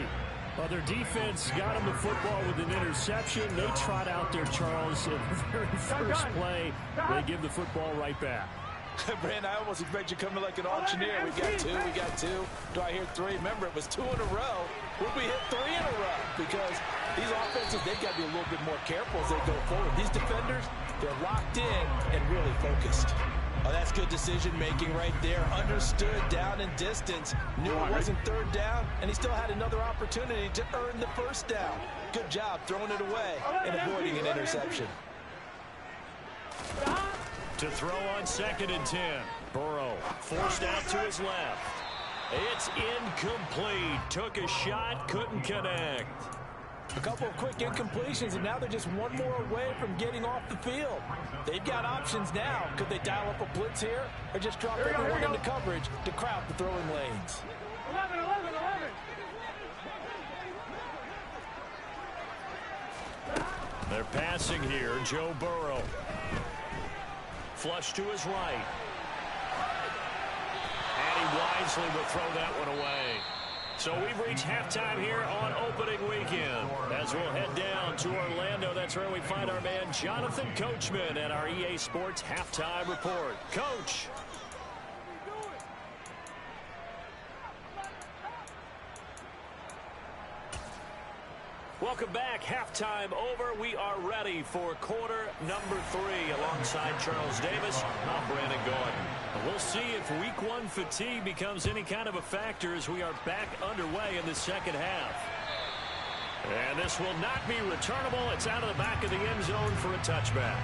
Well, their defense got them the football with an interception. They trot out there, Charles, in the very first play. They give the football right back. Brand, I almost expect you coming like an auctioneer. We got two. Do I hear 3? Remember, it was 2 in a row. Will we hit 3 in a row? Because these offenses, they've got to be a little bit more careful as they go forward. These defenders, they're locked in and really focused. Oh, that's good decision-making right there. Understood down and distance. Knew it wasn't 3rd down, and he still had another opportunity to earn the 1st down. Good job throwing it away and avoiding an interception. To throw on 2nd and 10. Burrow forced out to his left. It's incomplete. Took a shot, couldn't connect. A couple of quick incompletions, and now they're just one more away from getting off the field. They've got options now. Could they dial up a blitz here, or just drop everyone into coverage to crowd the throwing lanes? 11. They're passing here. Joe Burrow. Flush to his right. And he wisely will throw that one away. So we've reached halftime here on opening weekend as we'll head down to Orlando. that's where we find our man Jonathan Coachman at our EA Sports Halftime Report. Coach. Welcome back. Halftime over. We are ready for quarter number 3. Alongside Charles Davis, I'm Brandon Gordon. We'll see if week 1 fatigue becomes any kind of a factor as we are back underway in the second half. And this will not be returnable. It's out of the back of the end zone for a touchback.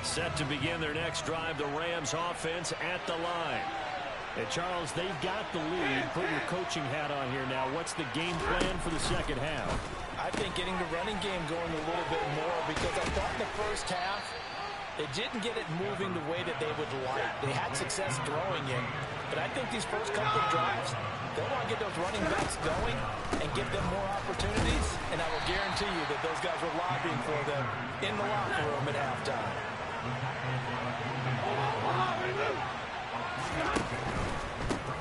Set to begin their next drive, the Rams offense at the line. And Charles, they've got the lead. Put your coaching hat on here now. What's the game plan for the second half? I think getting the running game going a little bit more, because I thought in the first half they didn't get it moving the way that they would like. They had success throwing it, but I think these first couple of drives, they want to get those running backs going and give them more opportunities, and I will guarantee you that those guys were lobbying for them in the locker room at halftime.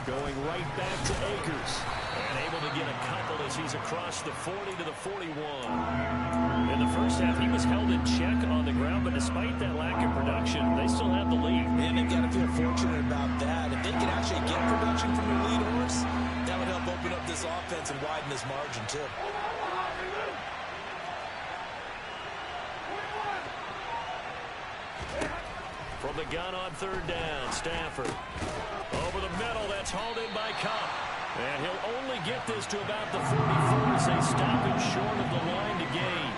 Going right back to Akers. And able to get a couple as he's across the 40 to the 41. In the first half, he was held in check on the ground, but despite that lack of production, they still have the lead. And they've got to feel fortunate about that. If they can actually get production from their lead horse, that would help open up this offense and widen this margin, too. From the gun on third down, Stafford. Over the middle, that's hauled in by Cup. And he'll only get this to about the 44 as they stop him short of the line to gain.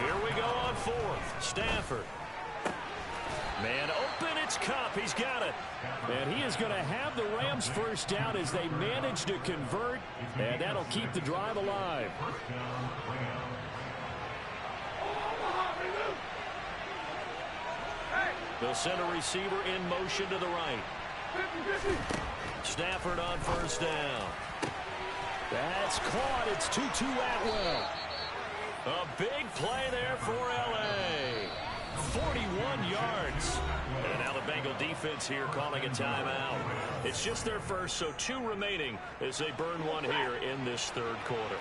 Here we go on fourth. Stafford. Man open, it's Cup. He's got it. And he is going to have the Rams first down as they manage to convert. And that'll keep the drive alive. They'll send a receiver in motion to the right. Stafford on first down. That's caught. It's 2-2 Atwell. A big play there for L.A. 41 yards. And now the Bengal defense here calling a timeout. It's just their first, so 2 remaining as they burn one here in this third quarter.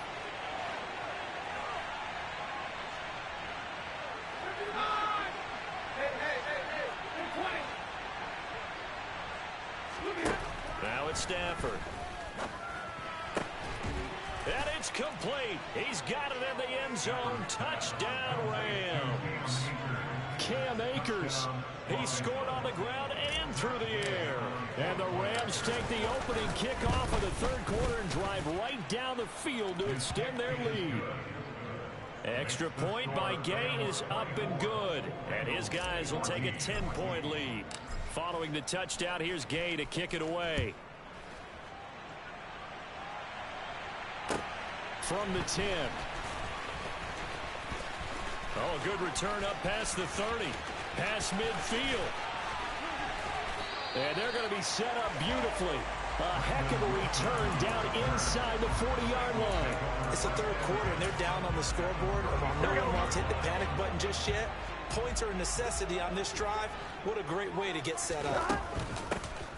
Now it's Stafford. And it's complete. He's got it in the end zone. Touchdown, Rams. Cam Akers. He scored on the ground and through the air. And the Rams take the opening kickoff of the third quarter and drive right down the field to extend their lead. Extra point by Gay is up and good. And his guys will take a 10-point lead. Following the touchdown, here's Gay to kick it away. From the 10. Oh, a good return up past the 30. Past midfield. And they're going to be set up beautifully. A heck of a return down inside the 40-yard line. It's the third quarter, and they're down on the scoreboard. No one wants to hit the panic button just yet. Points are a necessity on this drive. What a great way to get set up.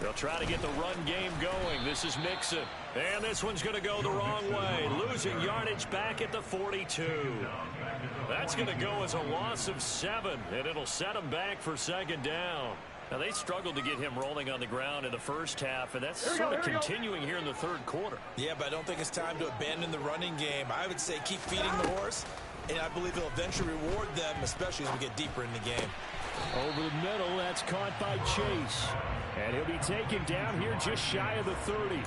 They'll try to get the run game going. This is Mixon. And this one's going to go the wrong way. Losing yardage back at the 42. That's going to go as a loss of 7. And it'll set them back for second down. Now, they struggled to get him rolling on the ground in the first half, and that's sort of continuing here in the third quarter. Yeah, but I don't think it's time to abandon the running game. I would say keep feeding the horse, and I believe it'll eventually reward them, especially as we get deeper in the game. Over the middle, that's caught by Chase. And he'll be taken down here just shy of the 30.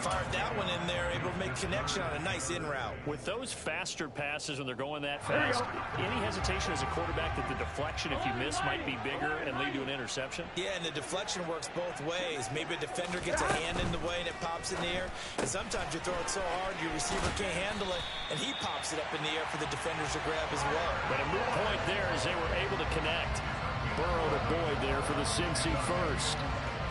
Fired that one in there, able to make connection on a nice in route. With those faster passes when they're going that fast, any hesitation as a quarterback that the deflection, if you miss, might be bigger and lead to an interception? Yeah, and the deflection works both ways. Maybe a defender gets a hand in the way and it pops in the air. And sometimes you throw it so hard your receiver can't handle it, and he pops it up in the air for the defenders to grab as well. But a moot point there as they were able to connect. Burrow to Boyd there for the Cincy first.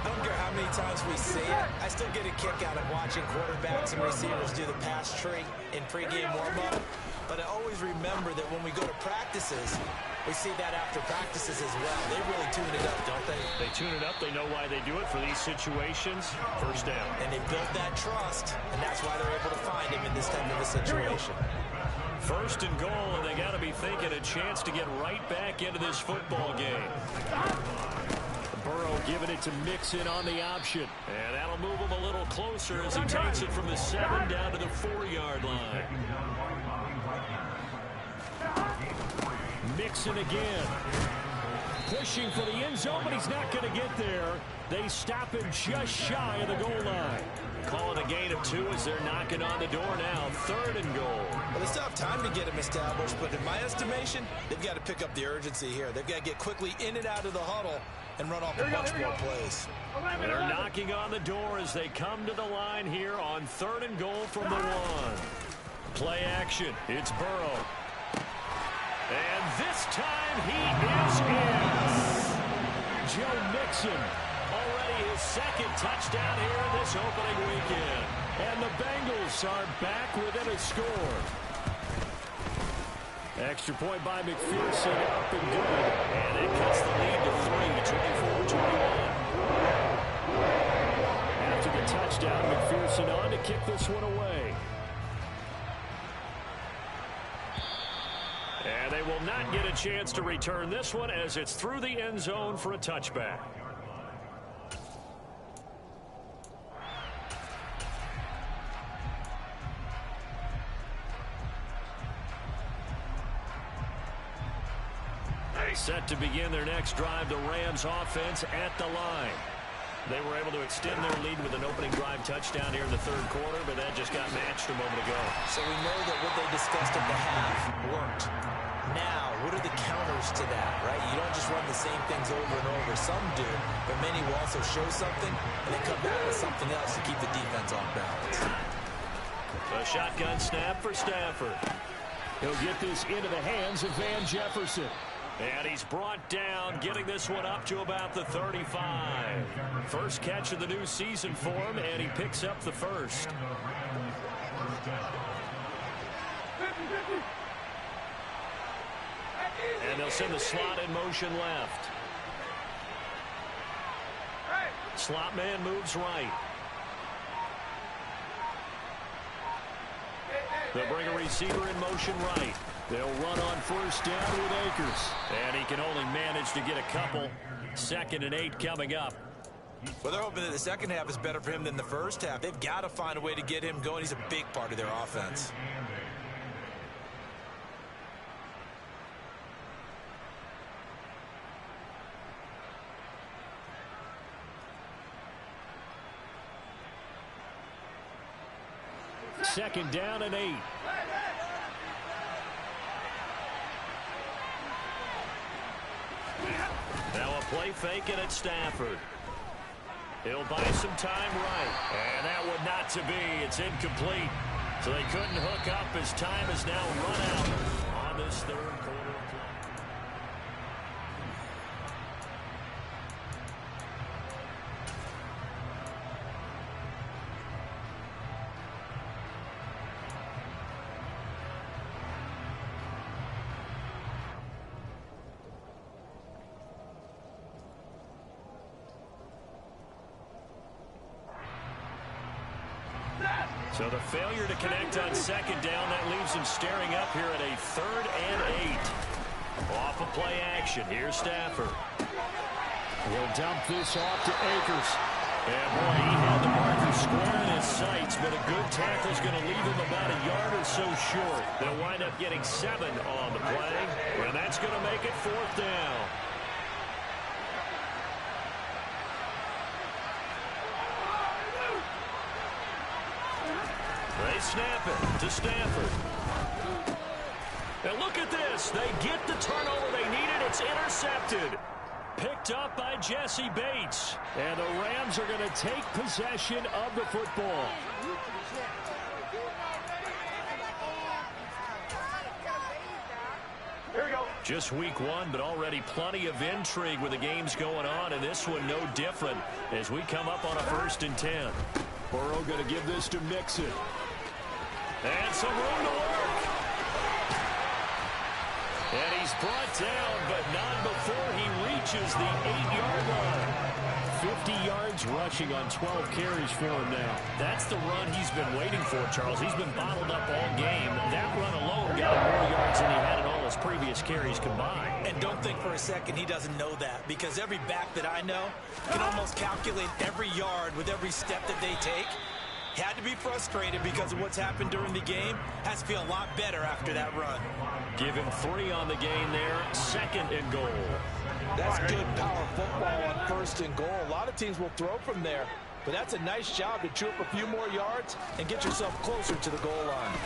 I don't care how many times we see it, I still get a kick out of watching quarterbacks and receivers do the pass tree in pregame warm-up. But I always remember that when we go to practices, we see that after practices as well. They really tune it up, don't they? They tune it up. They know why they do it for these situations. First down. And they built that trust, and that's why they're able to find him in this type of a situation. First and goal, and they got to be thinking a chance to get right back into this football game. Burrow giving it to Mixon on the option. And that'll move him a little closer as he takes it from the 7 down to the 4-yard line. Mixon again. Pushing for the end zone, but he's not going to get there. They stop him just shy of the goal line. Calling a gain of 2 as they're knocking on the door now. 3rd and goal. Well, they still have time to get him established, but in my estimation, they've got to pick up the urgency here. They've got to get quickly in and out of the huddle and run off a bunch more plays. They're knocking on the door as they come to the line here on 3rd and goal from the 1. Play action. It's Burrow. And this time he is in. Joe Mixon, already his 2nd touchdown here this opening weekend. And the Bengals are back within a score. Extra point by McPherson, up and good. And it cuts the lead to 3, 24-21. After the touchdown, McPherson on to kick this one away. And they will not get a chance to return this one as it's through the end zone for a touchback. Set to begin their next drive, the Rams offense at the line. They were able to extend their lead with an opening drive touchdown here in the 3rd quarter, but that just got matched a moment ago. So we know that what they discussed at the half worked. Now, what are the counters to that, right? You don't just run the same things over and over. Some do, but many will also show something and then come back with something else to keep the defense off balance. A shotgun snap for Stafford. He'll get this into the hands of Van Jefferson. And he's brought down, getting this one up to about the 35. First catch of the new season for him, and he picks up the first. And they'll send the slot in motion left. Slot man moves right. They'll bring a receiver in motion right. They'll run on first down with Akers. And he can only manage to get a couple. 2nd and 8 coming up. Well, they're hoping that the second half is better for him than the first half. They've got to find a way to get him going. He's a big part of their offense. Second down and 8. Now a play fake and it's Stafford. He'll buy some time right. And that would not to be. It's incomplete. So they couldn't hook up as time has now run out on this 3rd quarter. So the failure to connect on 2nd down, that leaves him staring up here at a 3rd and 8. Off of play action, here's Stafford. He'll dump this off to Akers. And boy, he had the marker square in his sights, but a good tackle is going to leave him about a yard or so short. They'll wind up getting 7 on the play, and that's going to make it 4th down. They snap it to Stafford. And look at this. They get the turnover they needed. It's intercepted. Picked up by Jesse Bates. And the Rams are going to take possession of the football. Here we go. Just week 1, but already plenty of intrigue with the games going on, and this one no different as we come up on a 1st and 10. Burrow going to give this to Mixon. And some room to work. And he's brought down, but not before he reaches the 8-yard line. 50 yards rushing on 12 carries for him now. That's the run he's been waiting for, Charles. He's been bottled up all game. That run alone got him more yards than he had in all his previous carries combined. And don't think for a second he doesn't know that, because every back that I know can almost calculate every yard with every step that they take. Had to be frustrated because of what's happened during the game. Has to feel a lot better after that run. Give him 3 on the gain there. 2nd and goal. That's good power football on 1st and goal. A lot of teams will throw from there, but that's a nice job to chew up a few more yards and get yourself closer to the goal line.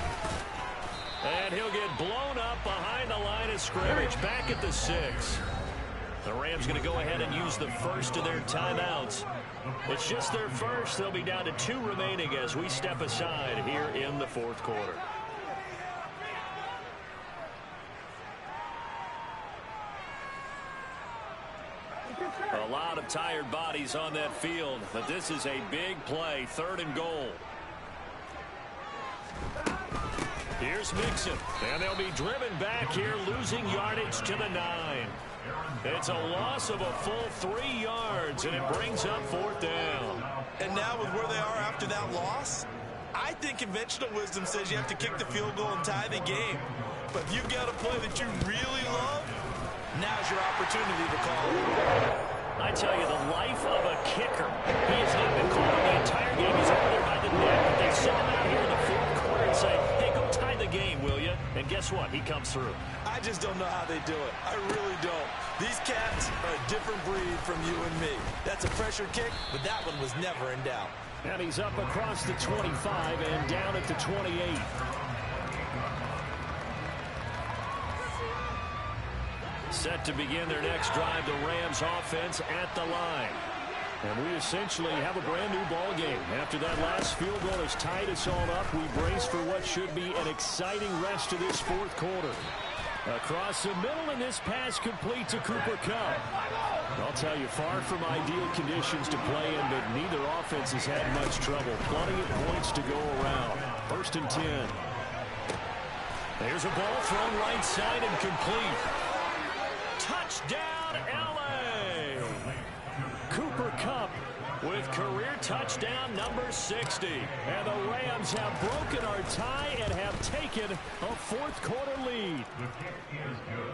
And he'll get blown up behind the line of scrimmage, back at the 6. The Rams going to go ahead and use the first of their timeouts. It's just their first. They'll be down to 2 remaining as we step aside here in the 4th quarter. A lot of tired bodies on that field, but this is a big play. 3rd and goal. Here's Mixon, and they'll be driven back here, losing yardage to the 9. It's a loss of a full 3 yards, and it brings up 4th down. And now with where they are after that loss, I think conventional wisdom says you have to kick the field goal and tie the game. But if you've got a play that you really love, now's your opportunity to call it. I tell you, the life of a kicker. He has not been called the entire game. He's over there by the net, but they send him out here in the 4th quarter and say, hey, go tie the game, will you? And guess what? He comes through. I just don't know how they do it. I really don't. These cats are a different breed from you and me. That's a pressure kick, but that one was never in doubt. And he's up across the 25 and down at the 28. Set to begin their next drive, the Rams offense at the line. And we essentially have a brand new ball game. After that last field goal has tied us all up, we brace for what should be an exciting rest of this 4th quarter. Across the middle, and this pass complete to Cooper Kupp. I'll tell you, far from ideal conditions to play in, but neither offense has had much trouble. Plenty of points to go around. 1st and 10. There's a ball thrown right side and complete. Touchdown, L.A. Cooper Kupp with career touchdown number 60. And the Rams have broken our tie and have taken a 4th quarter lead.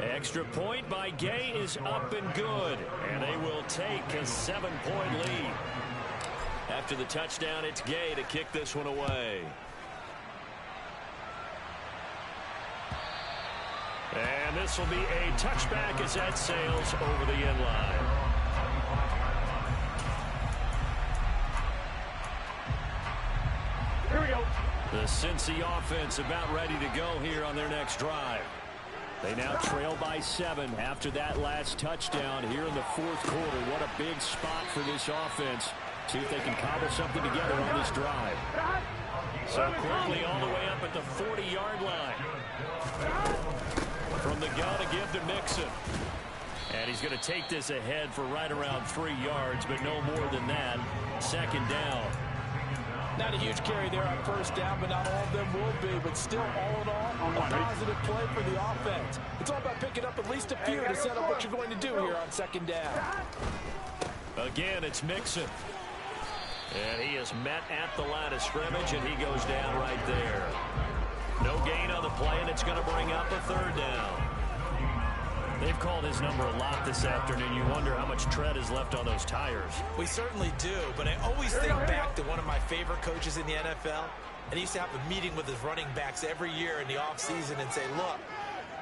Extra point by Gay is up and good. And they will take a 7-point lead. After the touchdown, it's Gay to kick this one away. And this will be a touchback as that sails over the end line. Here we go. The Cincy offense about ready to go here on their next drive. They now trail by 7 after that last touchdown here in the 4th quarter. What a big spot for this offense. See if they can cobble something together on this drive. So quickly all the way up at the 40-yard line. From the gun to give to Mixon. And he's going to take this ahead for right around 3 yards, but no more than that. 2nd down. Not a huge carry there on 1st down, but not all of them will be. But still, all in all, a positive play for the offense. It's all about picking up at least a few to set up what you're going to do here on 2nd down. Again, it's Mixon. And he is met at the line of scrimmage, and he goes down right there. No gain on the play, and it's going to bring up a 3rd down. They've called his number a lot this afternoon. You wonder how much tread is left on those tires. We certainly do, but I always think back to one of my favorite coaches in the NFL, and he used to have a meeting with his running backs every year in the offseason and say, look,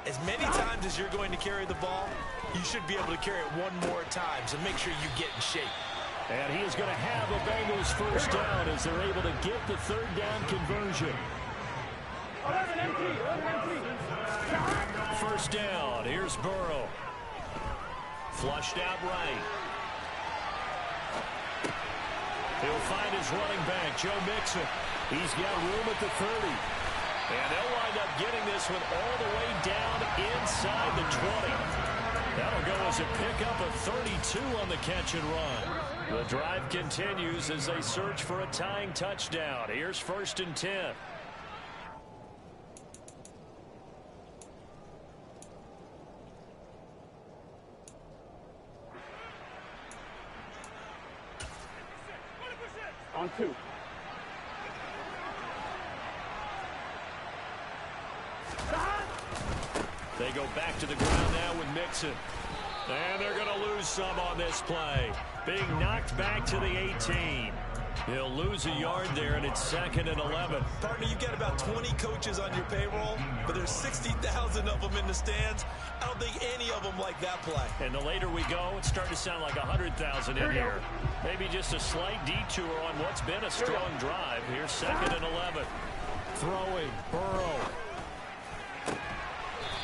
as many times as you're going to carry the ball, you should be able to carry it one more time, so make sure you get in shape. And he is going to have a Bengals 1st down as they're able to get the 3rd down conversion. 11 empty. 1st down. Here's Burrow. Flushed out right. He'll find his running back, Joe Mixon. He's got room at the 30. And they'll wind up getting this one all the way down inside the 20. That'll go as a pickup of 32 on the catch and run. The drive continues as they search for a tying touchdown. Here's 1st and 10. On 2. They go back to the ground now with Mixon. And they're going to lose some on this play. Being knocked back to the 18. He'll lose a yard there, and it's 2nd and 11. Partner, you've got about 20 coaches on your payroll, but there's 60,000 of them in the stands. I don't think any of them like that play. And the later we go, it's starting to sound like 100,000 in here. Maybe just a slight detour on what's been a strong drive. Here's 2nd and 11. Throwing, Burrow.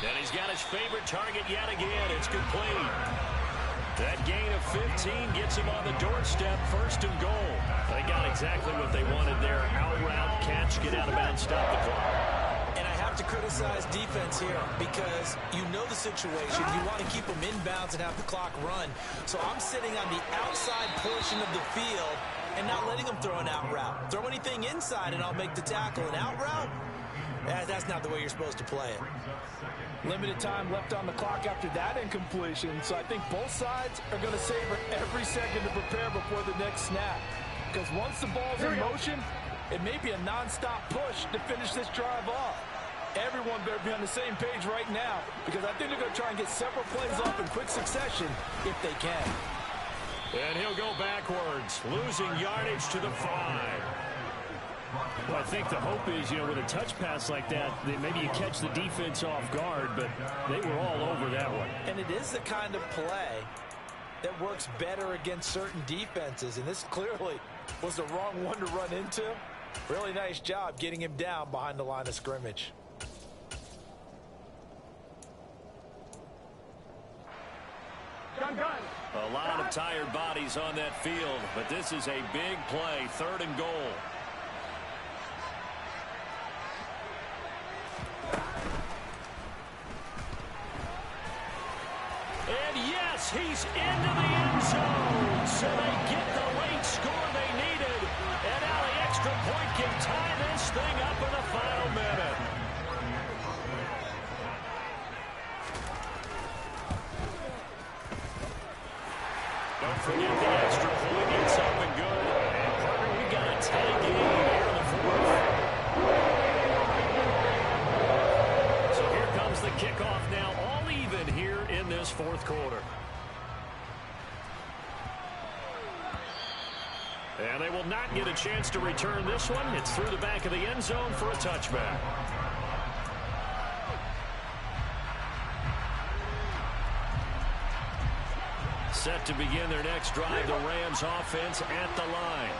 And he's got his favorite target yet again. It's complete. That gain of 15 gets him on the doorstep, 1st and goal. They got exactly what they wanted there. Out route, catch, get out of bounds, stop the clock. And I have to criticize defense here because you know the situation. You want to keep them inbounds and have the clock run. So I'm sitting on the outside portion of the field and not letting them throw an out route. Throw anything inside and I'll make the tackle. An out route? That's not the way you're supposed to play it. Limited time left on the clock after that incompletion, so I think both sides are going to savor every second to prepare before the next snap. Because once the ball's in motion, it may be a non-stop push to finish this drive off. Everyone better be on the same page right now, because I think they're going to try and get several plays off in quick succession if they can. And he'll go backwards, losing yardage to the 5. Well, I think the hope is, with a touch pass like that maybe you catch the defense off guard, but they were all over that one. And it is the kind of play that works better against certain defenses, and this clearly was the wrong one to run into. Really nice job getting him down behind the line of scrimmage. A lot of tired bodies on that field, but this is a big play, 3rd and goal. And yes, he's into the end zone. So they get the late score they needed. And now the extra point can tie this thing up in the final minute. Don't forget the extra point. It's up and good. And partner, we got a tie game here in the 4th. So here comes the kickoff now. All even here in this 4th quarter. And they will not get a chance to return this one. It's through the back of the end zone for a touchback. Set to begin their next drive, the Rams offense at the line.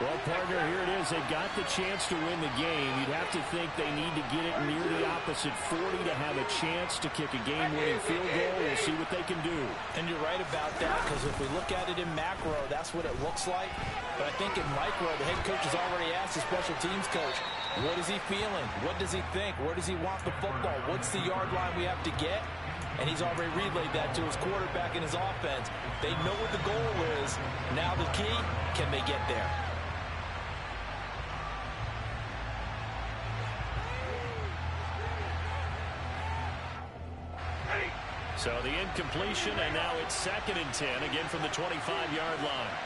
Well, partner, here it is. They got the chance to win the game. You'd have to think they need to get it near the opposite 40 to have a chance to kick a game-winning field goal. We'll see what they can do. And you're right about that, because if we look at it in macro, that's what it looks like. But I think in micro, the head coach has already asked the special teams coach, what is he feeling? What does he think? Where does he want the football? What's the yard line we have to get? And he's already relayed that to his quarterback and his offense. They know what the goal is. Now the key, can they get there? So the incompletion, and now it's 2nd and 10, again from the 25-yard line.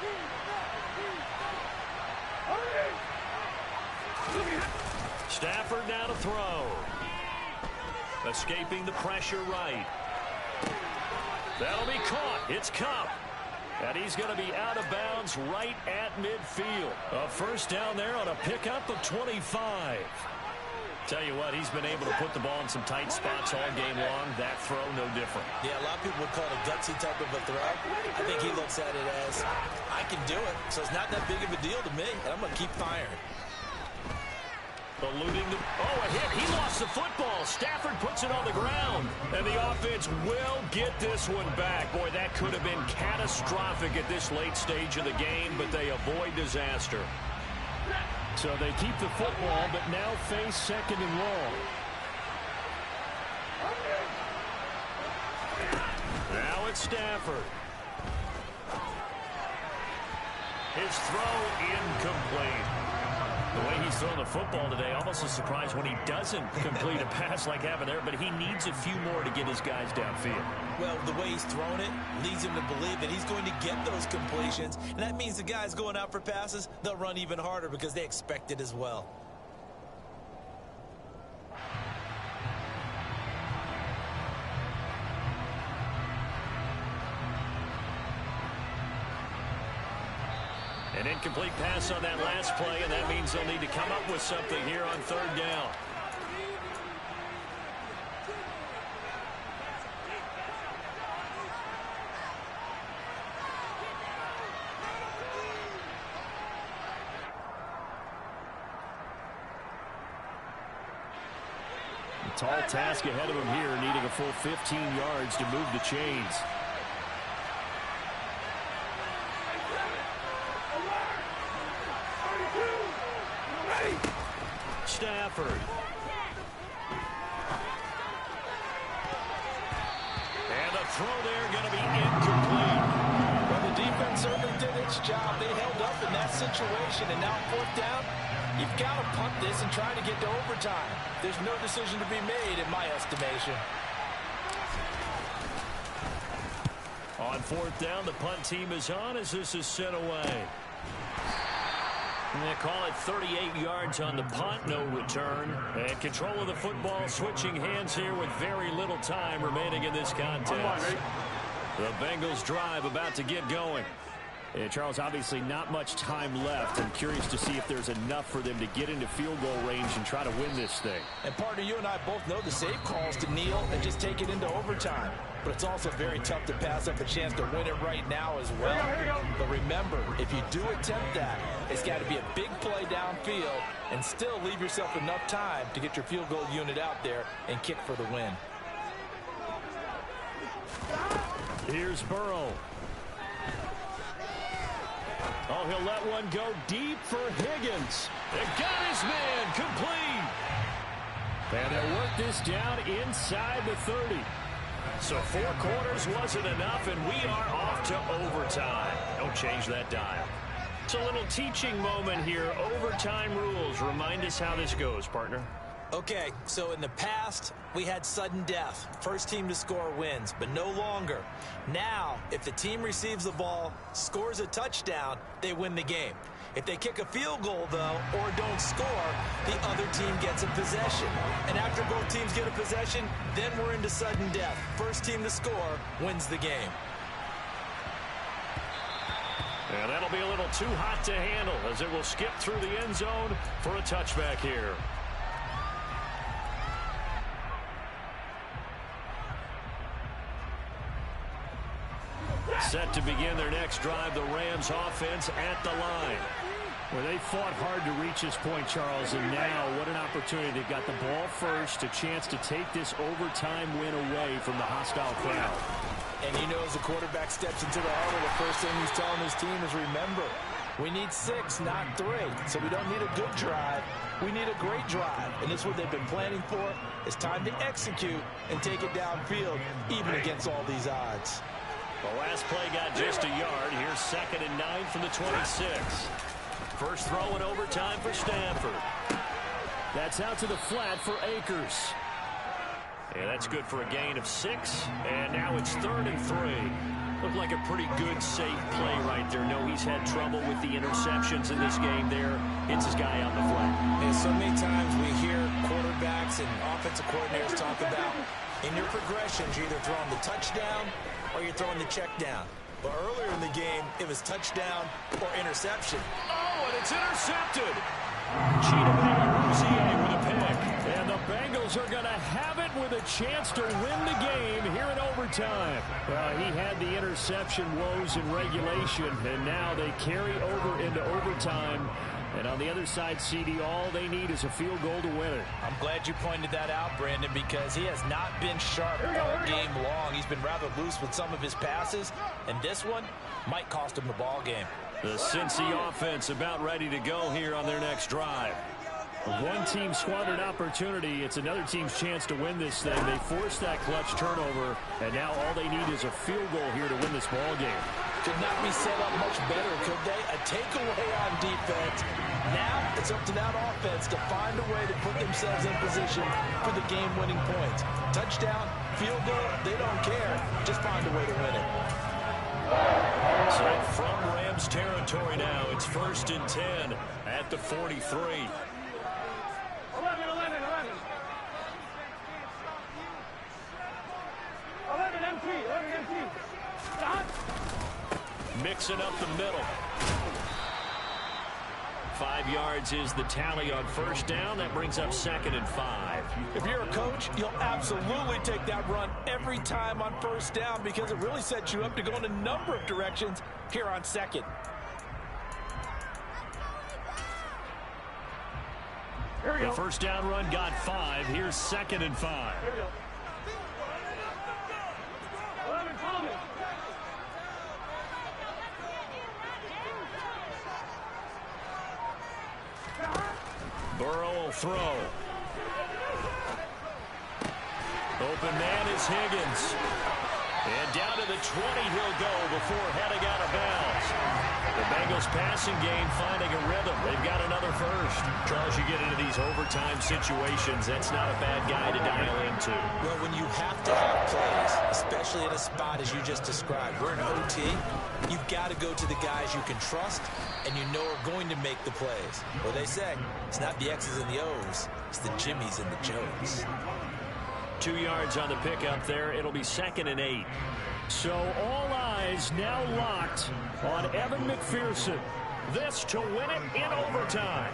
Stafford now to throw. Escaping the pressure right. That'll be caught. It's Cup. And he's going to be out of bounds right at midfield. A 1st down there on a pickup of 25. Tell you what, he's been able to put the ball in some tight spots all game long. That throw, no different. Yeah, a lot of people would call it a gutsy type of a throw. I think he looks at it as, I can do it, so it's not that big of a deal to me, and I'm going to keep firing. Eluding the... Oh, a hit. He lost the football. Stafford puts it on the ground. And the offense will get this one back. Boy, that could have been catastrophic at this late stage of the game, but they avoid disaster. So they keep the football, but now face second and long. Now it's Stafford. His throw incomplete. The way he's throwing the football today, almost a surprise when he doesn't complete a pass like happened there, but he needs a few more to get his guys downfield. Well, the way he's thrown it leads him to believe that he's going to get those completions, and that means the guys going out for passes, they'll run even harder because they expect it as well. An incomplete pass on that last play, and that means they'll need to come up with something here on third down. A tall task ahead of him here, needing a full 15 yards to move the chains. Stafford. And the throw there going to be incomplete. Well, the defense certainly did its job. They held up in that situation, and now fourth down, you've got to punt this and try to get to overtime. There's no decision to be made in my estimation. On fourth down, the punt team is on as this is sent away. And they call it 38 yards on the punt, no return. And control of the football switching hands here with very little time remaining in this contest. The Bengals drive about to get going. Yeah, Charles, obviously not much time left. I'm curious to see if there's enough for them to get into field goal range and try to win this thing. And partner, you and I both know the safe calls to kneel and just take it into overtime. But it's also very tough to pass up a chance to win it right now as well. But remember, if you do attempt that, it's got to be a big play downfield and still leave yourself enough time to get your field goal unit out there and kick for the win. Here's Burrow. Oh, he'll let one go deep for Higgins. They got his man complete. And they'll work this down inside the 30. So 4 quarters wasn't enough, and we are off to overtime. Don't change that dial. It's a little teaching moment here. Overtime rules. Remind us how this goes, partner. Okay, so in the past, we had sudden death. First team to score wins, but no longer. Now, if the team receives the ball, scores a touchdown, they win the game. If they kick a field goal, though, or don't score, the other team gets a possession. And after both teams get a possession, then we're into sudden death. First team to score wins the game. And that'll be a little too hot to handle as it will skip through the end zone for a touchback here. Set to begin their next drive, the Rams offense at the line. Well, they fought hard to reach this point, Charles, and now what an opportunity. They've got the ball first, a chance to take this overtime win away from the hostile crowd. And you know, as the quarterback steps into the huddle, the first thing he's telling his team is, remember, we need 6, not 3. So we don't need a good drive. We need a great drive. And this is what they've been planning for. It's time to execute and take it downfield, even against all these odds. The last play got just a yard. Here's 2nd and 9 from the 26. First throw in overtime for Stafford. That's out to the flat for Akers. And that's good for a gain of 6. And now it's 3rd and 3. Looked like a pretty good, safe play right there. No, he's had trouble with the interceptions in this game there. Hits his guy on the flat. And so many times we hear quarterbacks and offensive coordinators talk about in your progressions, you're either throwing the touchdown or you're throwing the check down. But earlier in the game, it was touchdown or interception. Oh, and it's intercepted. Cheetah with a pick. And the Bengals are going to have it with a chance to win the game here in overtime. Well, he had the interception woes in regulation, and now they carry over into overtime. And on the other side, CD, all they need is a field goal to win it. I'm glad you pointed that out, Brandon, because he has not been sharp all game long. He's been rather loose with some of his passes, and this one might cost him the ball game. The Cincy offense about ready to go here on their next drive. One team squandered opportunity. It's another team's chance to win this thing. They forced that clutch turnover, and now all they need is a field goal here to win this ball game. Could not be set up much better, could they? A takeaway on defense. Now it's up to that offense to find a way to put themselves in position for the game-winning points. Touchdown, field goal, they don't care. Just find a way to win it. So from Rams territory now, it's 1st and 10 at the 43. 11 empty. Stop. Mixing up the middle. 5 yards is the tally on 1st down. That brings up 2nd and 5. If you're a coach, you'll absolutely take that run every time on 1st down because it really sets you up to go in a number of directions here on 2nd. The 1st down run got 5. Here's 2nd and 5. Burrow will throw. Open man is Higgins. And down to the 20 he'll go before heading out of bounds. The Bengals passing game finding a rhythm. They've got another first. Charles, you get into these overtime situations, that's not a bad guy to dial into. Well, when you have to have plays, especially at a spot as you just described, we're in OT, you've got to go to the guys you can trust and you know are going to make the plays. Well, they say it's not the X's and the O's, it's the Jimmys and the Joes. 2 yards on the pickup there. It'll be 2nd and 8. So all eyes now locked on Evan McPherson. This to win it in overtime.